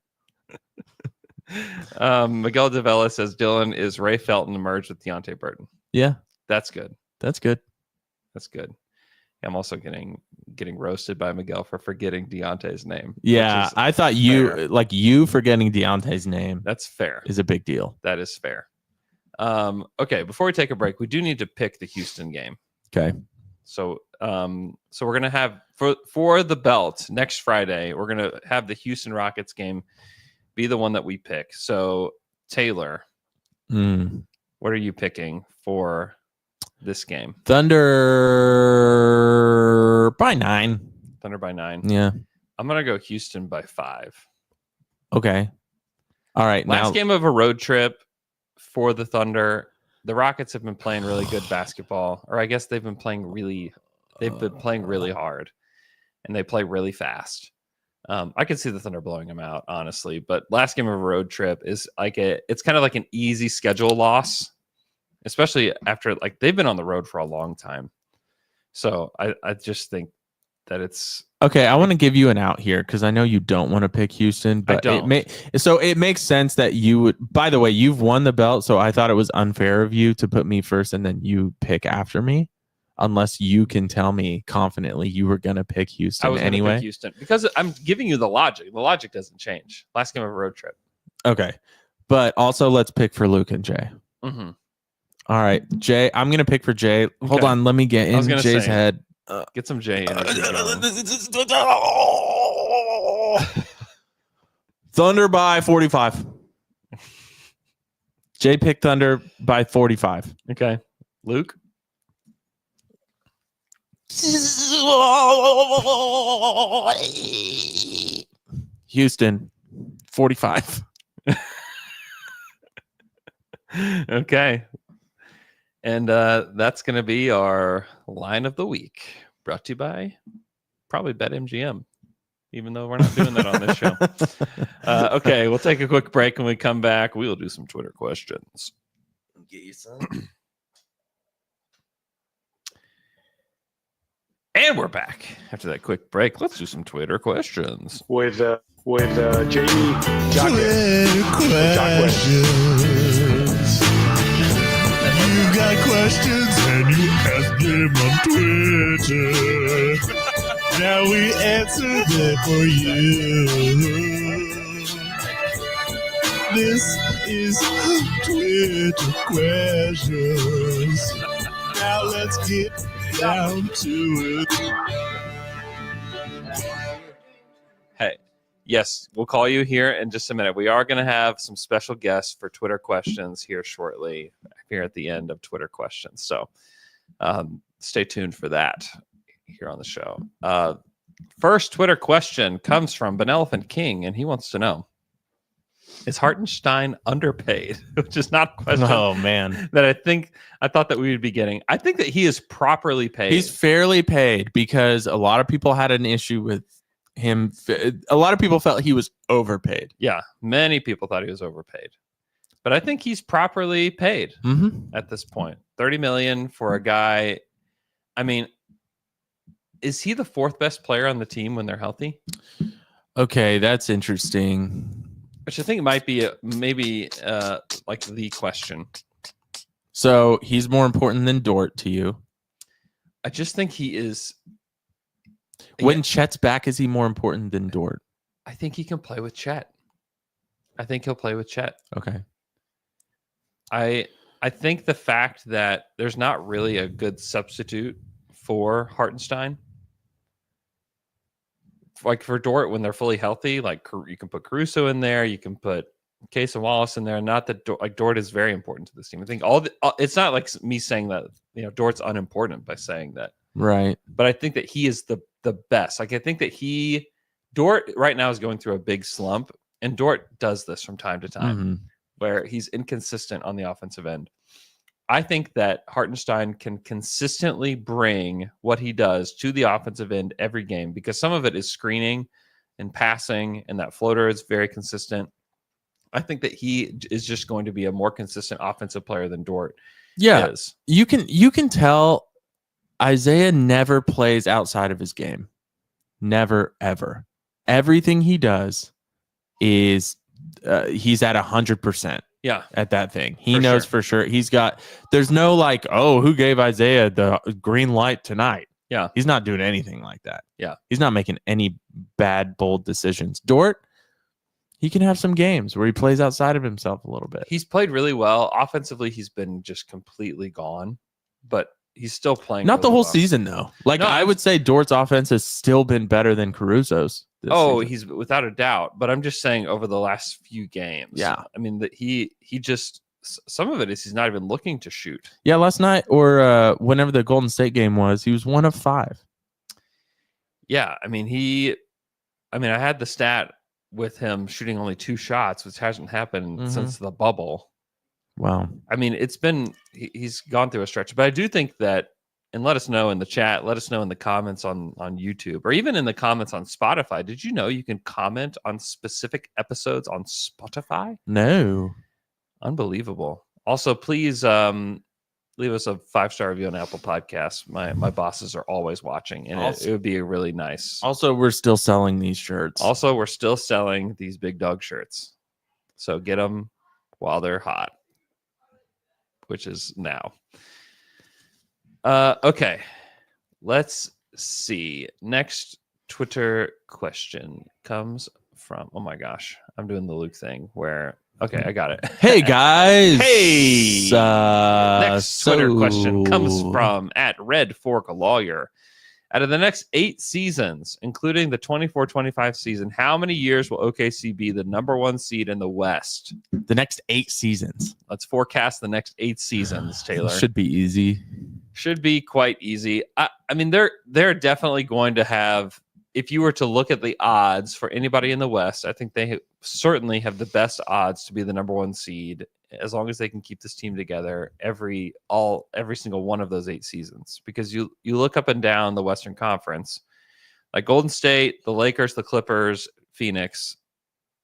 Miguel Davella says Dylan is Ray Felton merged with Deontay Burton. Yeah, that's good. That's good. That's good. I'm also getting roasted by Miguel for forgetting Deontay's name. Yeah, I thought you forgetting Deontay's name. That's fair. Is a big deal. That is fair. Okay, before we take a break, we do need to pick the Houston game. Okay. So we're gonna have for the belt next Friday. We're gonna have the Houston Rockets game be the one that we pick. So Taylor, what are you picking for this game? Thunder by 9. Thunder by 9. Yeah. I'm gonna go Houston by 5. Okay. All right. Last now, game of a road trip for the Thunder. The Rockets have been playing really good basketball, or I guess they've been playing really hard, and they play really fast. I could see the Thunder blowing them out, honestly. But last game of a road trip is it's kind of like an easy schedule loss, especially after they've been on the road for a long time. So I just think that it's okay. I want to give you an out here because I know you don't want to pick Houston, but it makes sense that you would. By the way, you've won the belt, so I thought it was unfair of you to put me first and then you pick after me. Unless you can tell me confidently you were going to pick Houston I was anyway. Pick Houston because I'm giving you the logic. The logic doesn't change. Last game of a road trip. Okay. But also let's pick for Luke and Jay. Mm-hmm. All right. Jay, I'm going to pick for Jay. Hold on. Let me get in Jay's head. Get some Jay energy going. Thunder by 45. Jay picked Thunder by 45. Okay. Luke? Houston 45. Okay. And that's going to be our line of the week, brought to you by probably BetMGM, even though we're not doing that on this show. Okay, we'll take a quick break. When we come back, we'll do some Twitter questions. Get you some. And we're back after that quick break. Let's do some Twitter questions with Jamie Twitter questions. You got questions and you ask them on Twitter. Now we answer them for you. This is Twitter questions. Now let's get down to it. Hey, yes, we'll call you here in just a minute. We are going to have some special guests for Twitter questions here shortly, here at the end of Twitter questions. So stay tuned for that here on the show. First Twitter question comes from Benelephant King, and he wants to know, is Hartenstein underpaid? Which is not a question that I thought that we would be getting. I think that he is properly paid. He's fairly paid because a lot of people had an issue with him. A lot of people felt he was overpaid. Yeah, many people thought he was overpaid. But I think he's properly paid at this point. $30 million for a guy. I mean, is he the fourth best player on the team when they're healthy? Okay, that's interesting. Which I think might be maybe like the question. So he's more important than Dort to you. I just think he is. When Chet's back, is he more important than Dort? I think he can play with Chet. I think he'll play with Chet. Okay. I think the fact that there's not really a good substitute for Hartenstein. Like for Dort, when they're fully healthy, like you can put Caruso in there, you can put Case and Wallace in there. Not that Dort is very important to this team. I think it's not like me saying that Dort's unimportant by saying that, right? But I think that he is the best. Like I think that Dort right now is going through a big slump, and Dort does this from time to time, where he's inconsistent on the offensive end. I think that Hartenstein can consistently bring what he does to the offensive end every game because some of it is screening and passing, and that floater is very consistent. I think that he is just going to be a more consistent offensive player than Dort is. You can tell Isaiah never plays outside of his game. Never, ever. Everything he does is he's at 100%. Yeah, at that thing. He knows for sure. There's no like, oh, who gave Isaiah the green light tonight? Yeah. He's not doing anything like that. Yeah. He's not making any bad, bold decisions. Dort, he can have some games where he plays outside of himself a little bit. He's played really well. Offensively, he's been just completely gone, but he's still playing. Not really the whole well. season, though. I would say Dort's offense has still been better than Caruso's. Season. He's without a doubt. But I'm just saying over the last few games. Yeah. I mean, that he just some of it is he's not even looking to shoot. Yeah, last night or whenever the Golden State game was, he was 1 of 5. Yeah, I mean I had the stat with him shooting only 2 shots, which hasn't happened since the bubble. Wow. I mean, he's gone through a stretch, but I do think that, and let us know in the chat, let us know in the comments on YouTube, or even in the comments on Spotify. Did you know you can comment on specific episodes on Spotify? No. Unbelievable. Also, please leave us a 5-star review on Apple Podcasts. My bosses are always watching, and it would be really nice. Also, we're still selling these shirts. Also, we're still selling these Big Dog shirts. So get them while they're hot, which is now. Okay. Let's see. Next Twitter question comes from, oh my gosh, I'm doing the Luke thing where, okay, I got it. Hey, guys. Hey. Next Twitter question comes from @RedForkLawyer. Out of the next 8 seasons, including the 24-25 season, how many years will OKC be the number 1 seed in the West? The next 8 seasons. Let's forecast the next 8 seasons, Taylor. Should be easy. Should be quite easy. I mean, they're definitely going to have, if you were to look at the odds for anybody in the West, I think they certainly have the best odds to be the number 1 seed, as long as they can keep this team together every single one of those 8 seasons. Because you look up and down the Western Conference, like Golden State, the Lakers, the Clippers, Phoenix,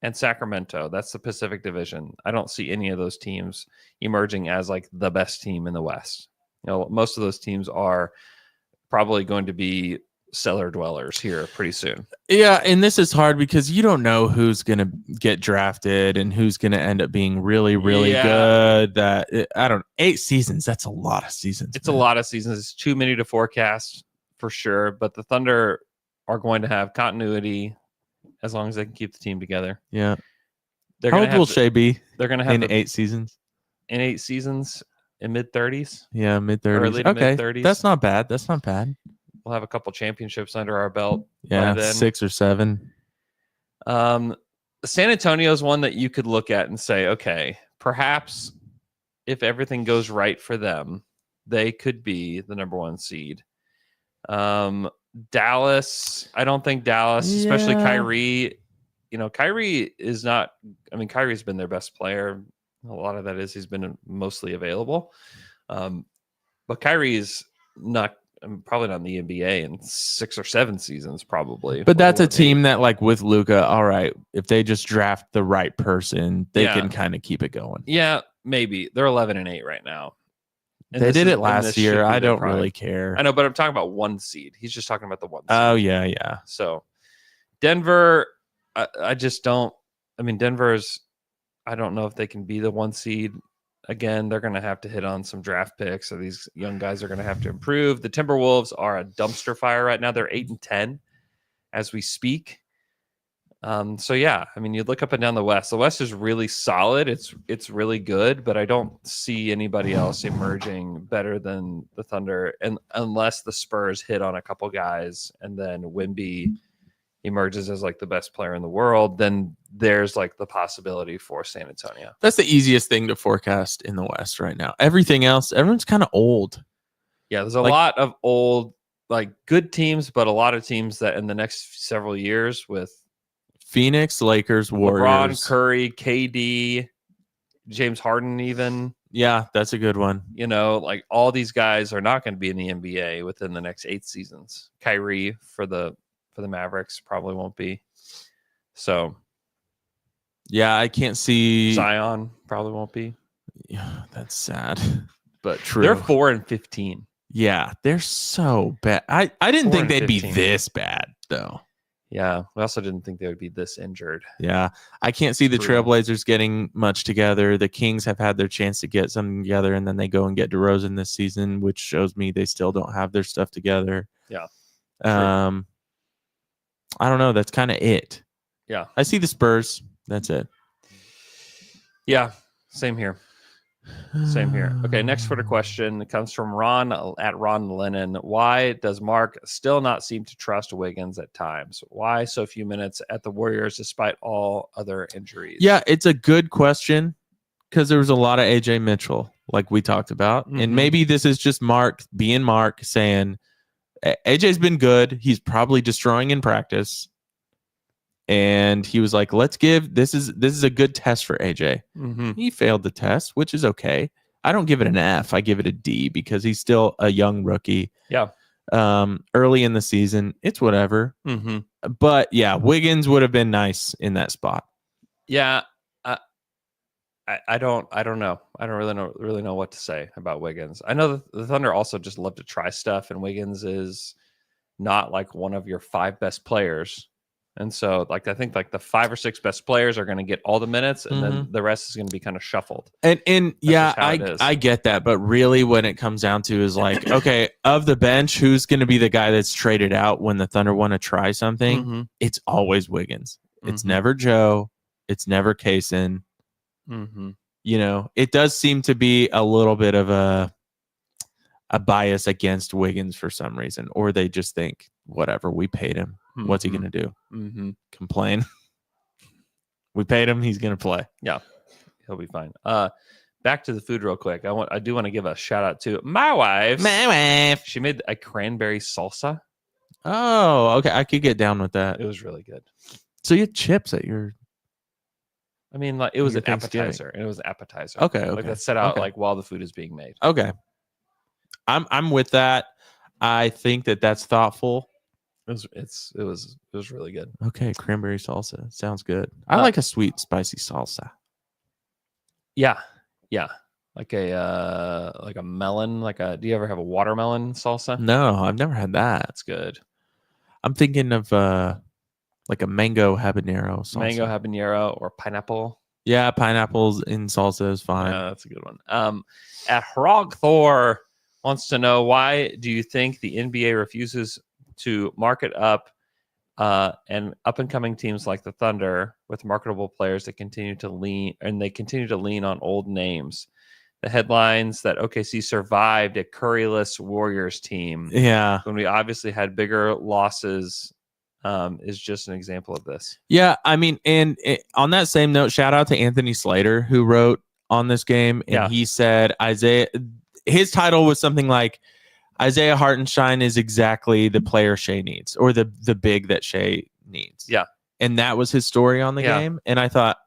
and Sacramento. That's the Pacific Division. I don't see any of those teams emerging as like the best team in the West. Most of those teams are probably going to be cellar dwellers here pretty soon. Yeah, and this is hard because you don't know who's going to get drafted and who's going to end up being really, really good. I don't. 8 seasons. That's a lot of seasons. It's a lot of seasons. It's too many to forecast for sure. But the Thunder are going to have continuity as long as they can keep the team together. Yeah. How old will Shea be? They're going to have in 8 seasons. In 8 seasons, in mid-30s. Yeah, mid-30s. Early to mid-30s. That's not bad. That's not bad. We'll have a couple championships under our belt. Yeah, 6 or 7. San Antonio is one that you could look at and say, okay, perhaps if everything goes right for them, they could be the number 1 seed. Dallas, I don't think Dallas, especially Kyrie. Kyrie is not. I mean, Kyrie's been their best player. A lot of that is he's been mostly available. But Kyrie is not. Probably not in the NBA in 6 or 7 seasons, probably. But that's a team that, like with Luka, all right, if they just draft the right person, they can kind of keep it going. Yeah, maybe. They're 11-8 right now. And they did it last year. I don't really care. I know, but I'm talking about 1 seed. He's just talking about the 1 seed. Oh, yeah. So Denver, I just don't. I mean, Denver's, I don't know if they can be the 1 seed. Again, they're going to have to hit on some draft picks. So these young guys are going to have to improve. The Timberwolves are a dumpster fire right now. They're 8-10 as we speak. So yeah, I mean, you look up and down the West. The West is really solid. It's really good, but I don't see anybody else emerging better than the Thunder, and unless the Spurs hit on a couple guys, and then Wemby emerges as like the best player in the world, then there's like the possibility for San Antonio. That's the easiest thing to forecast in the West right now. Everything else, everyone's kind of old. Yeah, there's a lot of old, like good teams, but a lot of teams that in the next several years with Phoenix, Lakers, Warriors, LeBron, Curry, KD, James Harden even. Yeah, that's a good one. Like all these guys are not going to be in the NBA within the next 8 seasons. Kyrie for the Mavericks probably won't be. So, yeah, I can't see Zion probably won't be. Yeah, that's sad, but true. They're 4-15. Yeah, they're so bad. I didn't think they'd be this bad though. Yeah, we also didn't think they would be this injured. Yeah, I can't see the Trailblazers getting much together. The Kings have had their chance to get something together, and then they go and get DeRozan this season, which shows me they still don't have their stuff together. Yeah. I don't know. That's kind of it. Yeah. I see the Spurs. That's it. Yeah. Same here. Okay. Next Twitter question comes from Ron Lennon. Why does Mark still not seem to trust Wiggins at times? Why so few minutes at the Warriors despite all other injuries? Yeah, it's a good question because there was a lot of AJ Mitchell, like we talked about. Mhm. And maybe this is just Mark being Mark saying, AJ's been good. He's probably destroying in practice. And he was like, this is a good test for AJ. Mm-hmm. He failed the test, which is okay. I don't give it an F. I give it a D because he's still a young rookie. Yeah. Early in the season. It's whatever. Mm-hmm. But yeah, Wiggins would have been nice in that spot. Yeah. I don't know. I don't really know what to say about Wiggins. I know the Thunder also just love to try stuff, and Wiggins is not like one of your 5 best players. And so like I think like the 5 or 6 best players are going to get all the minutes, and then the rest is going to be kind of shuffled. And yeah, just how I get that, but really when it comes down to is like, okay, of the bench, who's going to be the guy that's traded out when the Thunder want to try something? Mhm. It's always Wiggins. It's Mhm. never Joe. It's never Kaysen. Mm-hmm. You know, it does seem to be a little bit of a bias against Wiggins for some reason, or they just think, whatever, we paid him. What's he going to do? Mm-hmm. Complain? We paid him. He's going to play. Yeah, he'll be fine. Back to the food real quick. I do want to give a shout out to my wife. My wife. She made a cranberry salsa. Oh, okay. I could get down with that. It was really good. So you had chips at your... I mean, like it was Your an Thanksgiving. appetizer, and it was an appetizer. Okay, Like okay, that's set out okay. like while the food is being made. Okay. I'm with that. I think that's thoughtful. It was really good. Okay, cranberry salsa. Sounds good. I like a sweet, spicy salsa. Yeah. Like a melon. Do you ever have a watermelon salsa? No, I've never had that. That's good. I'm thinking of like a mango habanero salsa. Mango habanero or pineapple. Yeah, pineapples in salsa is fine. Yeah, that's a good one. At Hrog Thor wants to know, why do you think the NBA refuses to market up and up and coming teams like the Thunder with marketable players that continue to lean on old names? The headlines that OKC survived a curryless Warriors team, Yeah. when we obviously had bigger losses, is just an example of this. Yeah, I mean, and on that same note, shout out to Anthony Slater, who wrote on this game, and he said his title was something like Isaiah Hartenstein is exactly the player Shea needs, or the big that Shea needs. Yeah. And that was his story on the game. And I thought,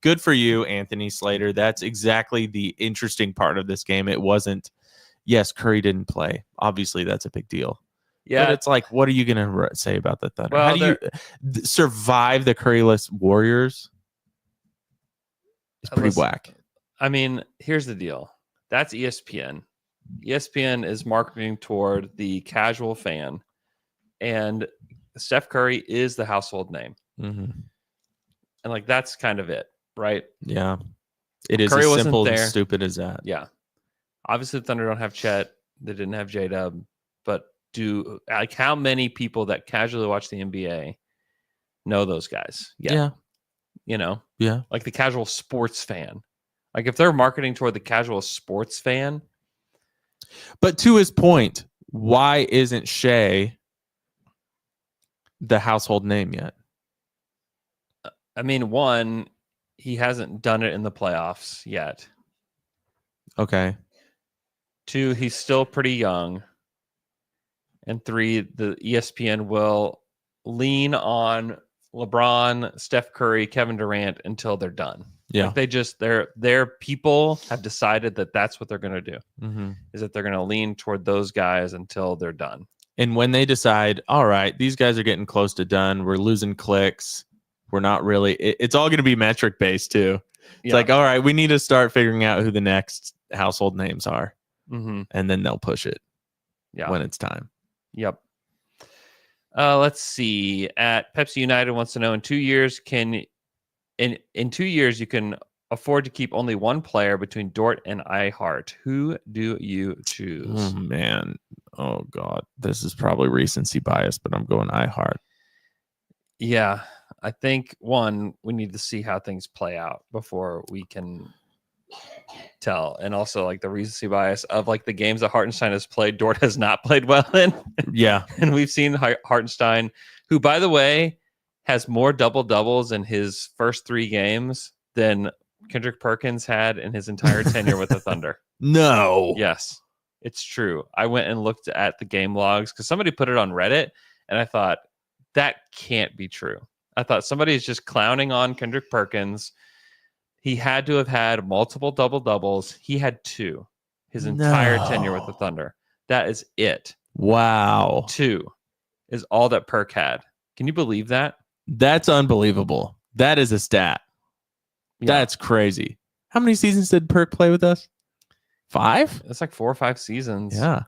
good for you, Anthony Slater. That's exactly the interesting part of this game. It wasn't, yes, Curry didn't play. Obviously, that's a big deal. Yeah. But it's like, what are you going to say about the Thunder? Well, how do you survive the Curryless Warriors? It's pretty whack. I mean, here's the deal. That's ESPN. ESPN is marketing toward the casual fan, and Steph Curry is the household name. Mm-hmm. And like, that's kind of it, right? Yeah. It is Curry as wasn't simple and there. stupid as that. Yeah. Obviously, the Thunder don't have Chet. They didn't have J-Dub. But how many people that casually watch the NBA know those guys? Yeah. You know? Yeah. Like the casual sports fan. Like if they're marketing toward the casual sports fan. But to his point, why isn't Shea the household name yet? I mean, one, he hasn't done it in the playoffs yet. Okay. Two, he's still pretty young. And three, the ESPN will lean on LeBron, Steph Curry, Kevin Durant until they're done. Yeah. Like they just, their people have decided that that's what they're going to do. Mm-hmm. Is that they're going to lean toward those guys until they're done. And when they decide, all right, these guys are getting close to done, we're losing clicks. We're not really, it's all going to be metric based too. It's like, all right, we need to start figuring out who the next household names are. Mm-hmm. And then they'll push it when it's time. Yep. Let's see. At Pepsi United wants to know, in 2 years, in 2 years you can afford to keep only one player between Dort and iHeart. Who do you choose? Oh man. Oh God. This is probably recency bias, but I'm going iHeart. Yeah. I think one, we need to see how things play out before we can tell. And also like the recency bias of like the games that Hartenstein has played, Dort has not played well in. Yeah. And we've seen Hartenstein, who by the way has more double doubles in his first 3 games than Kendrick Perkins had in his entire tenure with the Thunder. No. Yes, it's true. I went and looked at the game logs because somebody put it on Reddit, and I thought that can't be true. I thought somebody is just clowning on Kendrick Perkins. He had to have had multiple double doubles. He had 2 his entire tenure with the Thunder. That is it. Wow. 2 is all that Perk had. Can you believe that? That's unbelievable. That is a stat. Yeah. That's crazy. How many seasons did Perk play with us? 5? It's like 4 or 5 seasons. Yeah.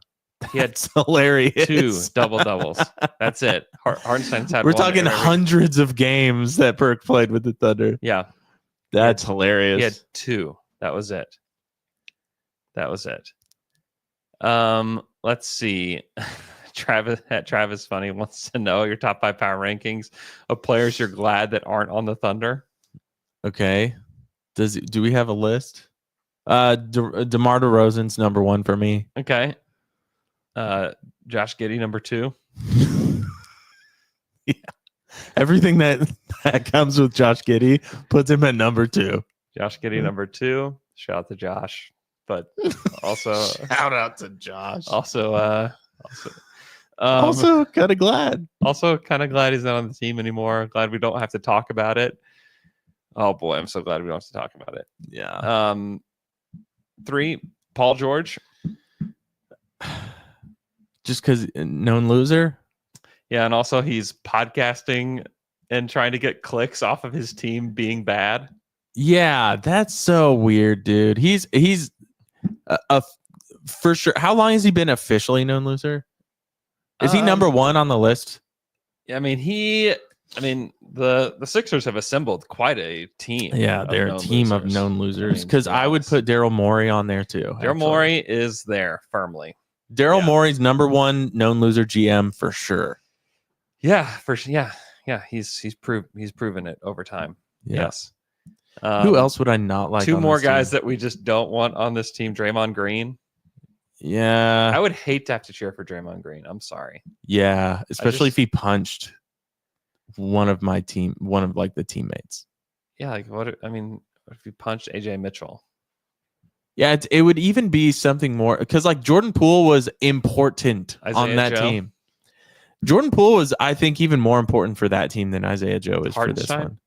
He had That's hilarious. 2 double doubles. That's it. Hartenstein's had We're one talking in every- hundreds of games that Perk played with the Thunder. Yeah. That's hilarious. He had 2. That was it. Let's see. Travis Funny wants to know your top 5 power rankings of players you're glad that aren't on the Thunder. Okay. Do we have a list? DeMar DeRozan's number 1 for me. Okay. Josh Giddey number 2. Yeah. Everything that comes with Josh Giddey puts him at number 2. Josh Giddey number 2. Shout out to Josh. But also shout out to Josh. Also kind of glad. Also kind of glad he's not on the team anymore. Glad we don't have to talk about it. Oh boy, I'm so glad we don't have to talk about it. Yeah. 3, Paul George. Just because known loser. Yeah, and also he's podcasting and trying to get clicks off of his team being bad. Yeah, that's so weird, dude. He's for sure. How long has he been officially known loser? Is he number 1 on the list? I mean, the Sixers have assembled quite a team. Yeah, they're a team of known losers. Because I would put Daryl Morey on there too. Daryl Morey is there firmly. Daryl Morey's number 1 known loser GM for sure. Yeah, for sure. Yeah. He's proven it over time. Yeah. Yes. Who else would I not like? 2 on more this guys team? that we just don't want on this team. Draymond Green. Yeah. I would hate to have to cheer for Draymond Green. I'm sorry. Yeah, especially if he punched one of my team, one of like the teammates. Yeah, like what if you punched AJ Mitchell? Yeah, it would even be something more because like Jordan Poole was important on that team. Jordan Poole was, I think, even more important for that team than Isaiah Joe is for this one.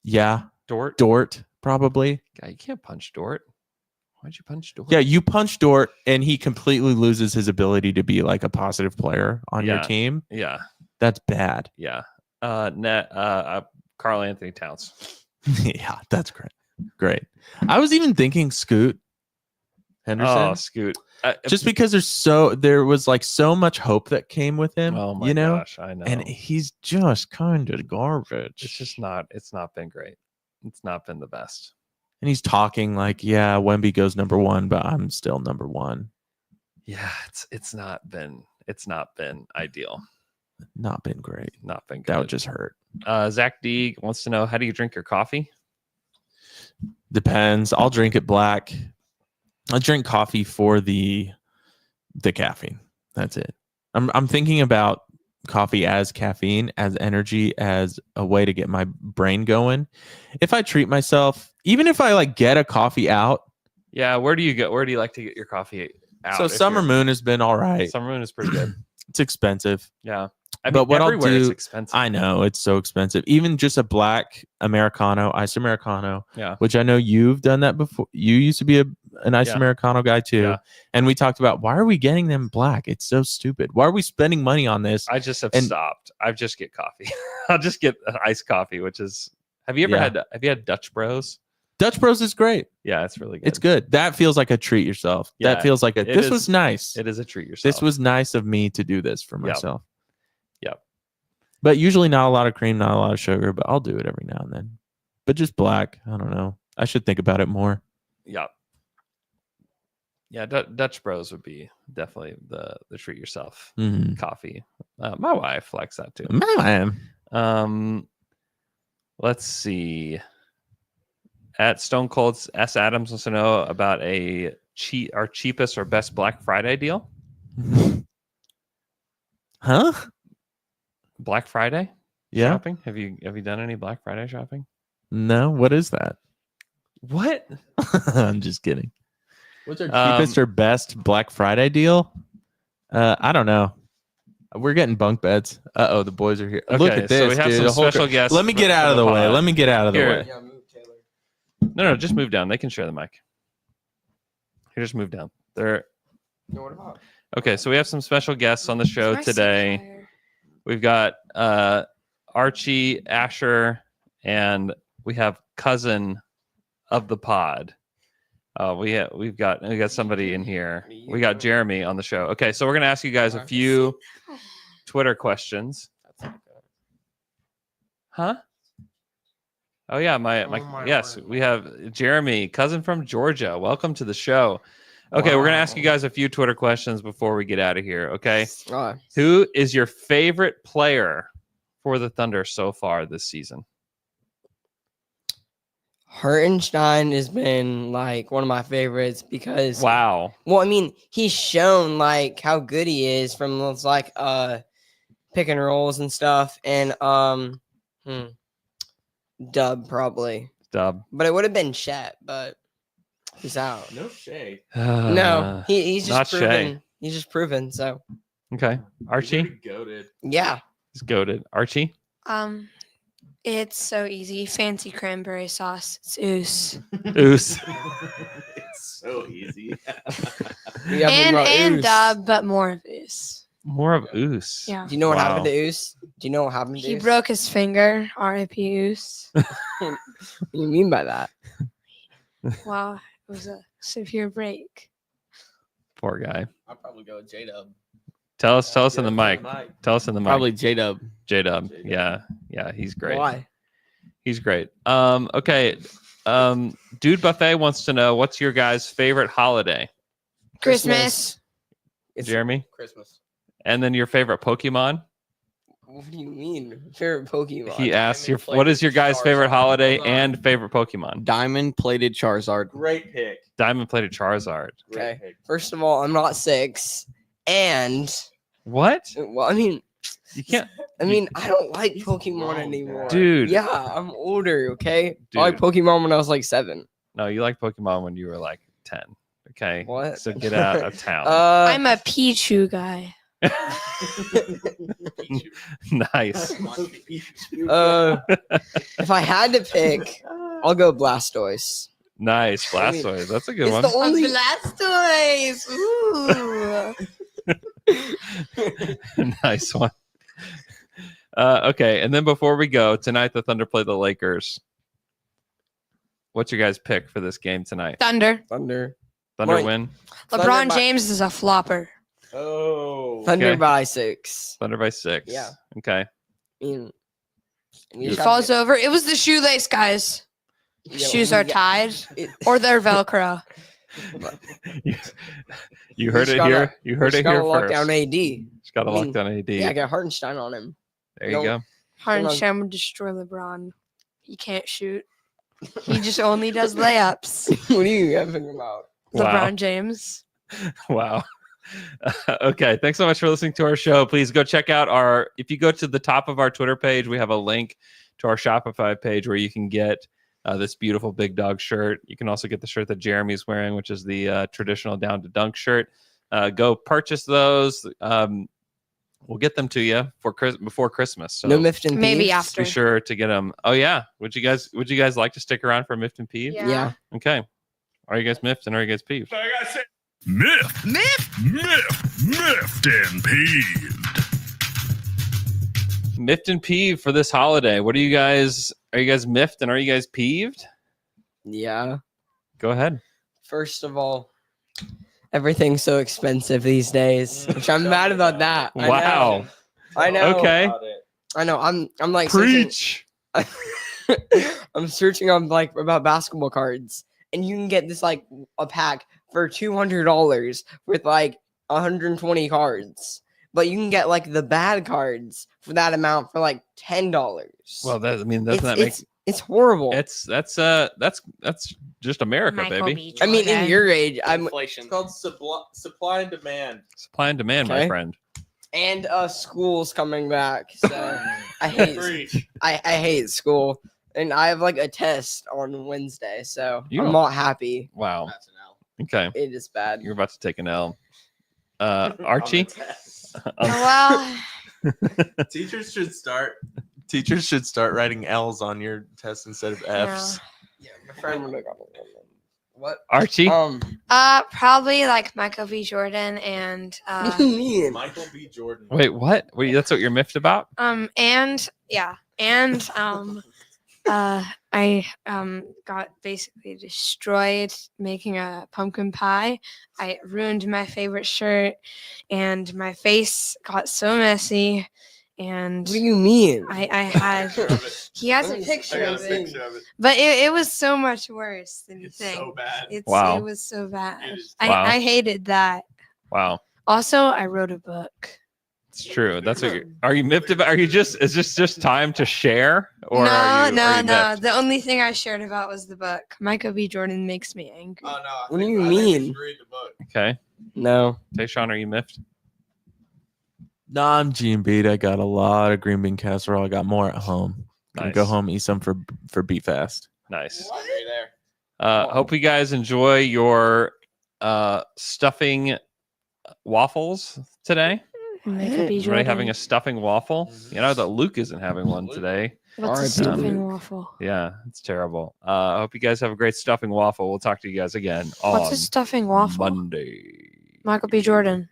Yeah. Dort, probably. Yeah, you can't punch Dort. Why'd you punch Dort? Yeah, you punch Dort and he completely loses his ability to be like a positive player on your team. Yeah. That's bad. Yeah. Karl Anthony Towns. Yeah, that's great. Great. I was even thinking Scoot Henderson. Oh, Scoot. Just because there was like so much hope that came with him. Oh my gosh, I know. And he's just kind of garbage. It's not been great. It's not been the best. And he's talking like, yeah, Wemby goes number 1, but I'm still number 1. Yeah, it's not been ideal. Not been great. Not been good. That would just hurt. Zach D wants to know, how do you drink your coffee? Depends. I'll drink it black. I drink coffee for the caffeine. That's it. I'm thinking about coffee as caffeine, as energy, as a way to get my brain going. If I treat myself, even if I like get a coffee out. Yeah, where do you like to get your coffee out? So Summer Moon has been all right. Summer Moon is pretty good. It's expensive. Yeah. But what I'll do, it's expensive. I know it's so expensive. Even just a black Americano, iced Americano, yeah, which I know you've done that before. You used to be an iced Americano guy too. Yeah. And we talked about, why are we getting them black? It's so stupid. Why are we spending money on this? I just have stopped. I just get coffee. I'll just get iced coffee, which is, have you had Dutch Bros? Dutch Bros is great. Yeah, it's really good. It's good. That feels like a treat yourself. Yeah, that feels like this was nice. It is a treat yourself. This was nice of me to do this for myself. Yep. But usually not a lot of cream, not a lot of sugar, but I'll do it every now and then. But just black. I don't know. I should think about it more. Yeah. Yeah, Dutch Bros would be definitely the treat yourself coffee. My wife likes that too. Let's see. At Stone Cold S. Adams wants to know about our cheapest or best Black Friday deal. Huh? Black Friday shopping? Have you done any Black Friday shopping? No, what is that? What? I'm just kidding. What's our cheapest or best Black Friday deal? I don't know. We're getting bunk beds. Uh-oh, the boys are here. Okay, Look at this, so we have dude. some The whole special guests Let me get for out of the the way. pod. Let me get out of the Here. way. No, just move down. They can share the mic. Here, just move down. They're okay. So we have some special guests on the show today. We've got Archie, Asher, and we have cousin of the pod. We've got somebody in here. We got Jeremy on the show. Okay, so we're gonna ask you guys a few Twitter questions. Huh? Oh yeah, my yes, we have Jeremy, cousin from Georgia. Welcome to the show. Okay, we're gonna ask you guys a few Twitter questions before we get out of here. Okay, who is your favorite player for the Thunder so far this season? Hartenstein has been like one of my favorites because Wow. Well, I mean, he's shown like how good he is from those like pick and rolls and stuff, and Dub probably. Dub. But it would have been Chet, but he's out. No shade. No, he's not just proven. Shea. He's just proven. So Okay, Archie. Goated. yeah, He's goated. Archie. It's so easy. Fancy cranberry sauce. It's Oos. Oos. It's so easy. and Dub, but more of Oos. More of Oos. Yeah. Do you know what happened to Oos? Do you know what happened to He Oos? broke his finger. R.I.P. Oos. What do you mean by that? Wow, it was a severe break. Poor guy. I'll probably go with J-Dub. Tell us in the mic. Tell us in the mic. Probably J-Dub. J-Dub. Yeah, he's great. Why? He's great. Okay. Dude Buffet wants to know, what's your guys' favorite holiday? Christmas. Jeremy? Christmas. And then your favorite Pokemon? What do you mean? Favorite Pokemon? He asks what is your guys' favorite holiday and favorite Pokemon? Diamond plated Charizard. Great pick. Diamond plated Charizard. Okay. First of all, I'm not 6, and What? well, I mean, You can't. I don't like Pokemon anymore, Dude. Yeah, I'm older. Okay, Dude. I liked Pokemon when I was like 7. No, you liked Pokemon when you were like 10. Okay. What? So get out of town. I'm a Pichu guy. Nice. If I had to pick, I'll go Blastoise. Nice. Blastoise. That's a good It's one. the only Blastoise. Ooh. Nice one. Okay, and then before we go, tonight the Thunder play the Lakers. What's your guys' pick for this game tonight? Thunder. Thunder. Thunder Right. win? LeBron James is a flopper. Oh. Thunder Okay. by 6. Thunder by 6. Yeah. Okay. You He falls over. It was the shoelace, guys. Shoes are tied or they're Velcro. You heard it here. You heard it here lock first. down AD. Just got to lock down AD. Yeah, I got Hartenstein on him. There you go. Hardenstein would destroy LeBron. He can't shoot. He just only does layups. What are you having about? LeBron James. Wow. Okay. Thanks so much for listening to our show. Please go check out if you go to the top of our Twitter page, we have a link to our Shopify page where you can get this beautiful Big Dog shirt. You can also get the shirt that Jeremy's wearing, which is the traditional Down to Dunk shirt. Go purchase those. We'll get them to you before Christmas. So No Miffed and maybe Peeves? after. be sure to get them. Oh yeah. Would you guys like to stick around for Miffed and Peeved? Yeah. Okay. Are you guys miffed and are you guys peeved? Miffed and peeved. Miffed and peeved for this holiday. Are you guys miffed and are you guys peeved? Yeah. Go ahead. First of all, everything's so expensive these days, which I'm mad about that. Wow. I know. Okay. I know. I'm like Preach. I'm searching on like about basketball cards, and you can get this like a pack for $200 with like 120 cards. But you can get like the bad cards for that amount for like $10. Well, it's horrible. That's just America, Michael baby. B. I mean, in Jordan. your age, Inflation. It's called supply and demand. Supply and demand, my Okay. friend. and school's coming back, so I hate school. And I have like a test on Wednesday, so You I'm don't- not happy. Wow. Okay. It is bad. You're about to take an L. Archie? Well, Teachers should start writing L's on your test instead of F's. Yeah, my friend would have got it. What? Archie? probably like Michael B. Jordan and What do you mean? Michael B. Jordan. Wait, what? Wait, that's what you're miffed about? and I got basically destroyed making a pumpkin pie. I ruined my favorite shirt, and my face got so messy. And What do you mean? I had he has a picture of it, but it was so much worse than you think. so bad. Wow. It was so bad. Wow. I hated that. Wow. Also, I wrote a book. It's true. That's what are you miffed about? Are you is this just time to share? Or No. are you miffed? The only thing I shared about was the book. Michael B. Jordan makes me angry. Oh no! What do you mean? Okay. No. Tayshawn, are you miffed? No, I'm Gene beat. I got a lot of green bean casserole. I got more at home. Gonna Nice. go home, eat some for Beat Fast. Nice. Hope you guys enjoy your stuffing waffles today. Michael B. Everybody Jordan. having a stuffing waffle? You know that Luke isn't having one today. What's a R.I.P. stuffing waffle? Yeah, it's terrible. I hope you guys have a great stuffing waffle. We'll talk to you guys again on What's a stuffing waffle? Monday. Michael B. Jordan.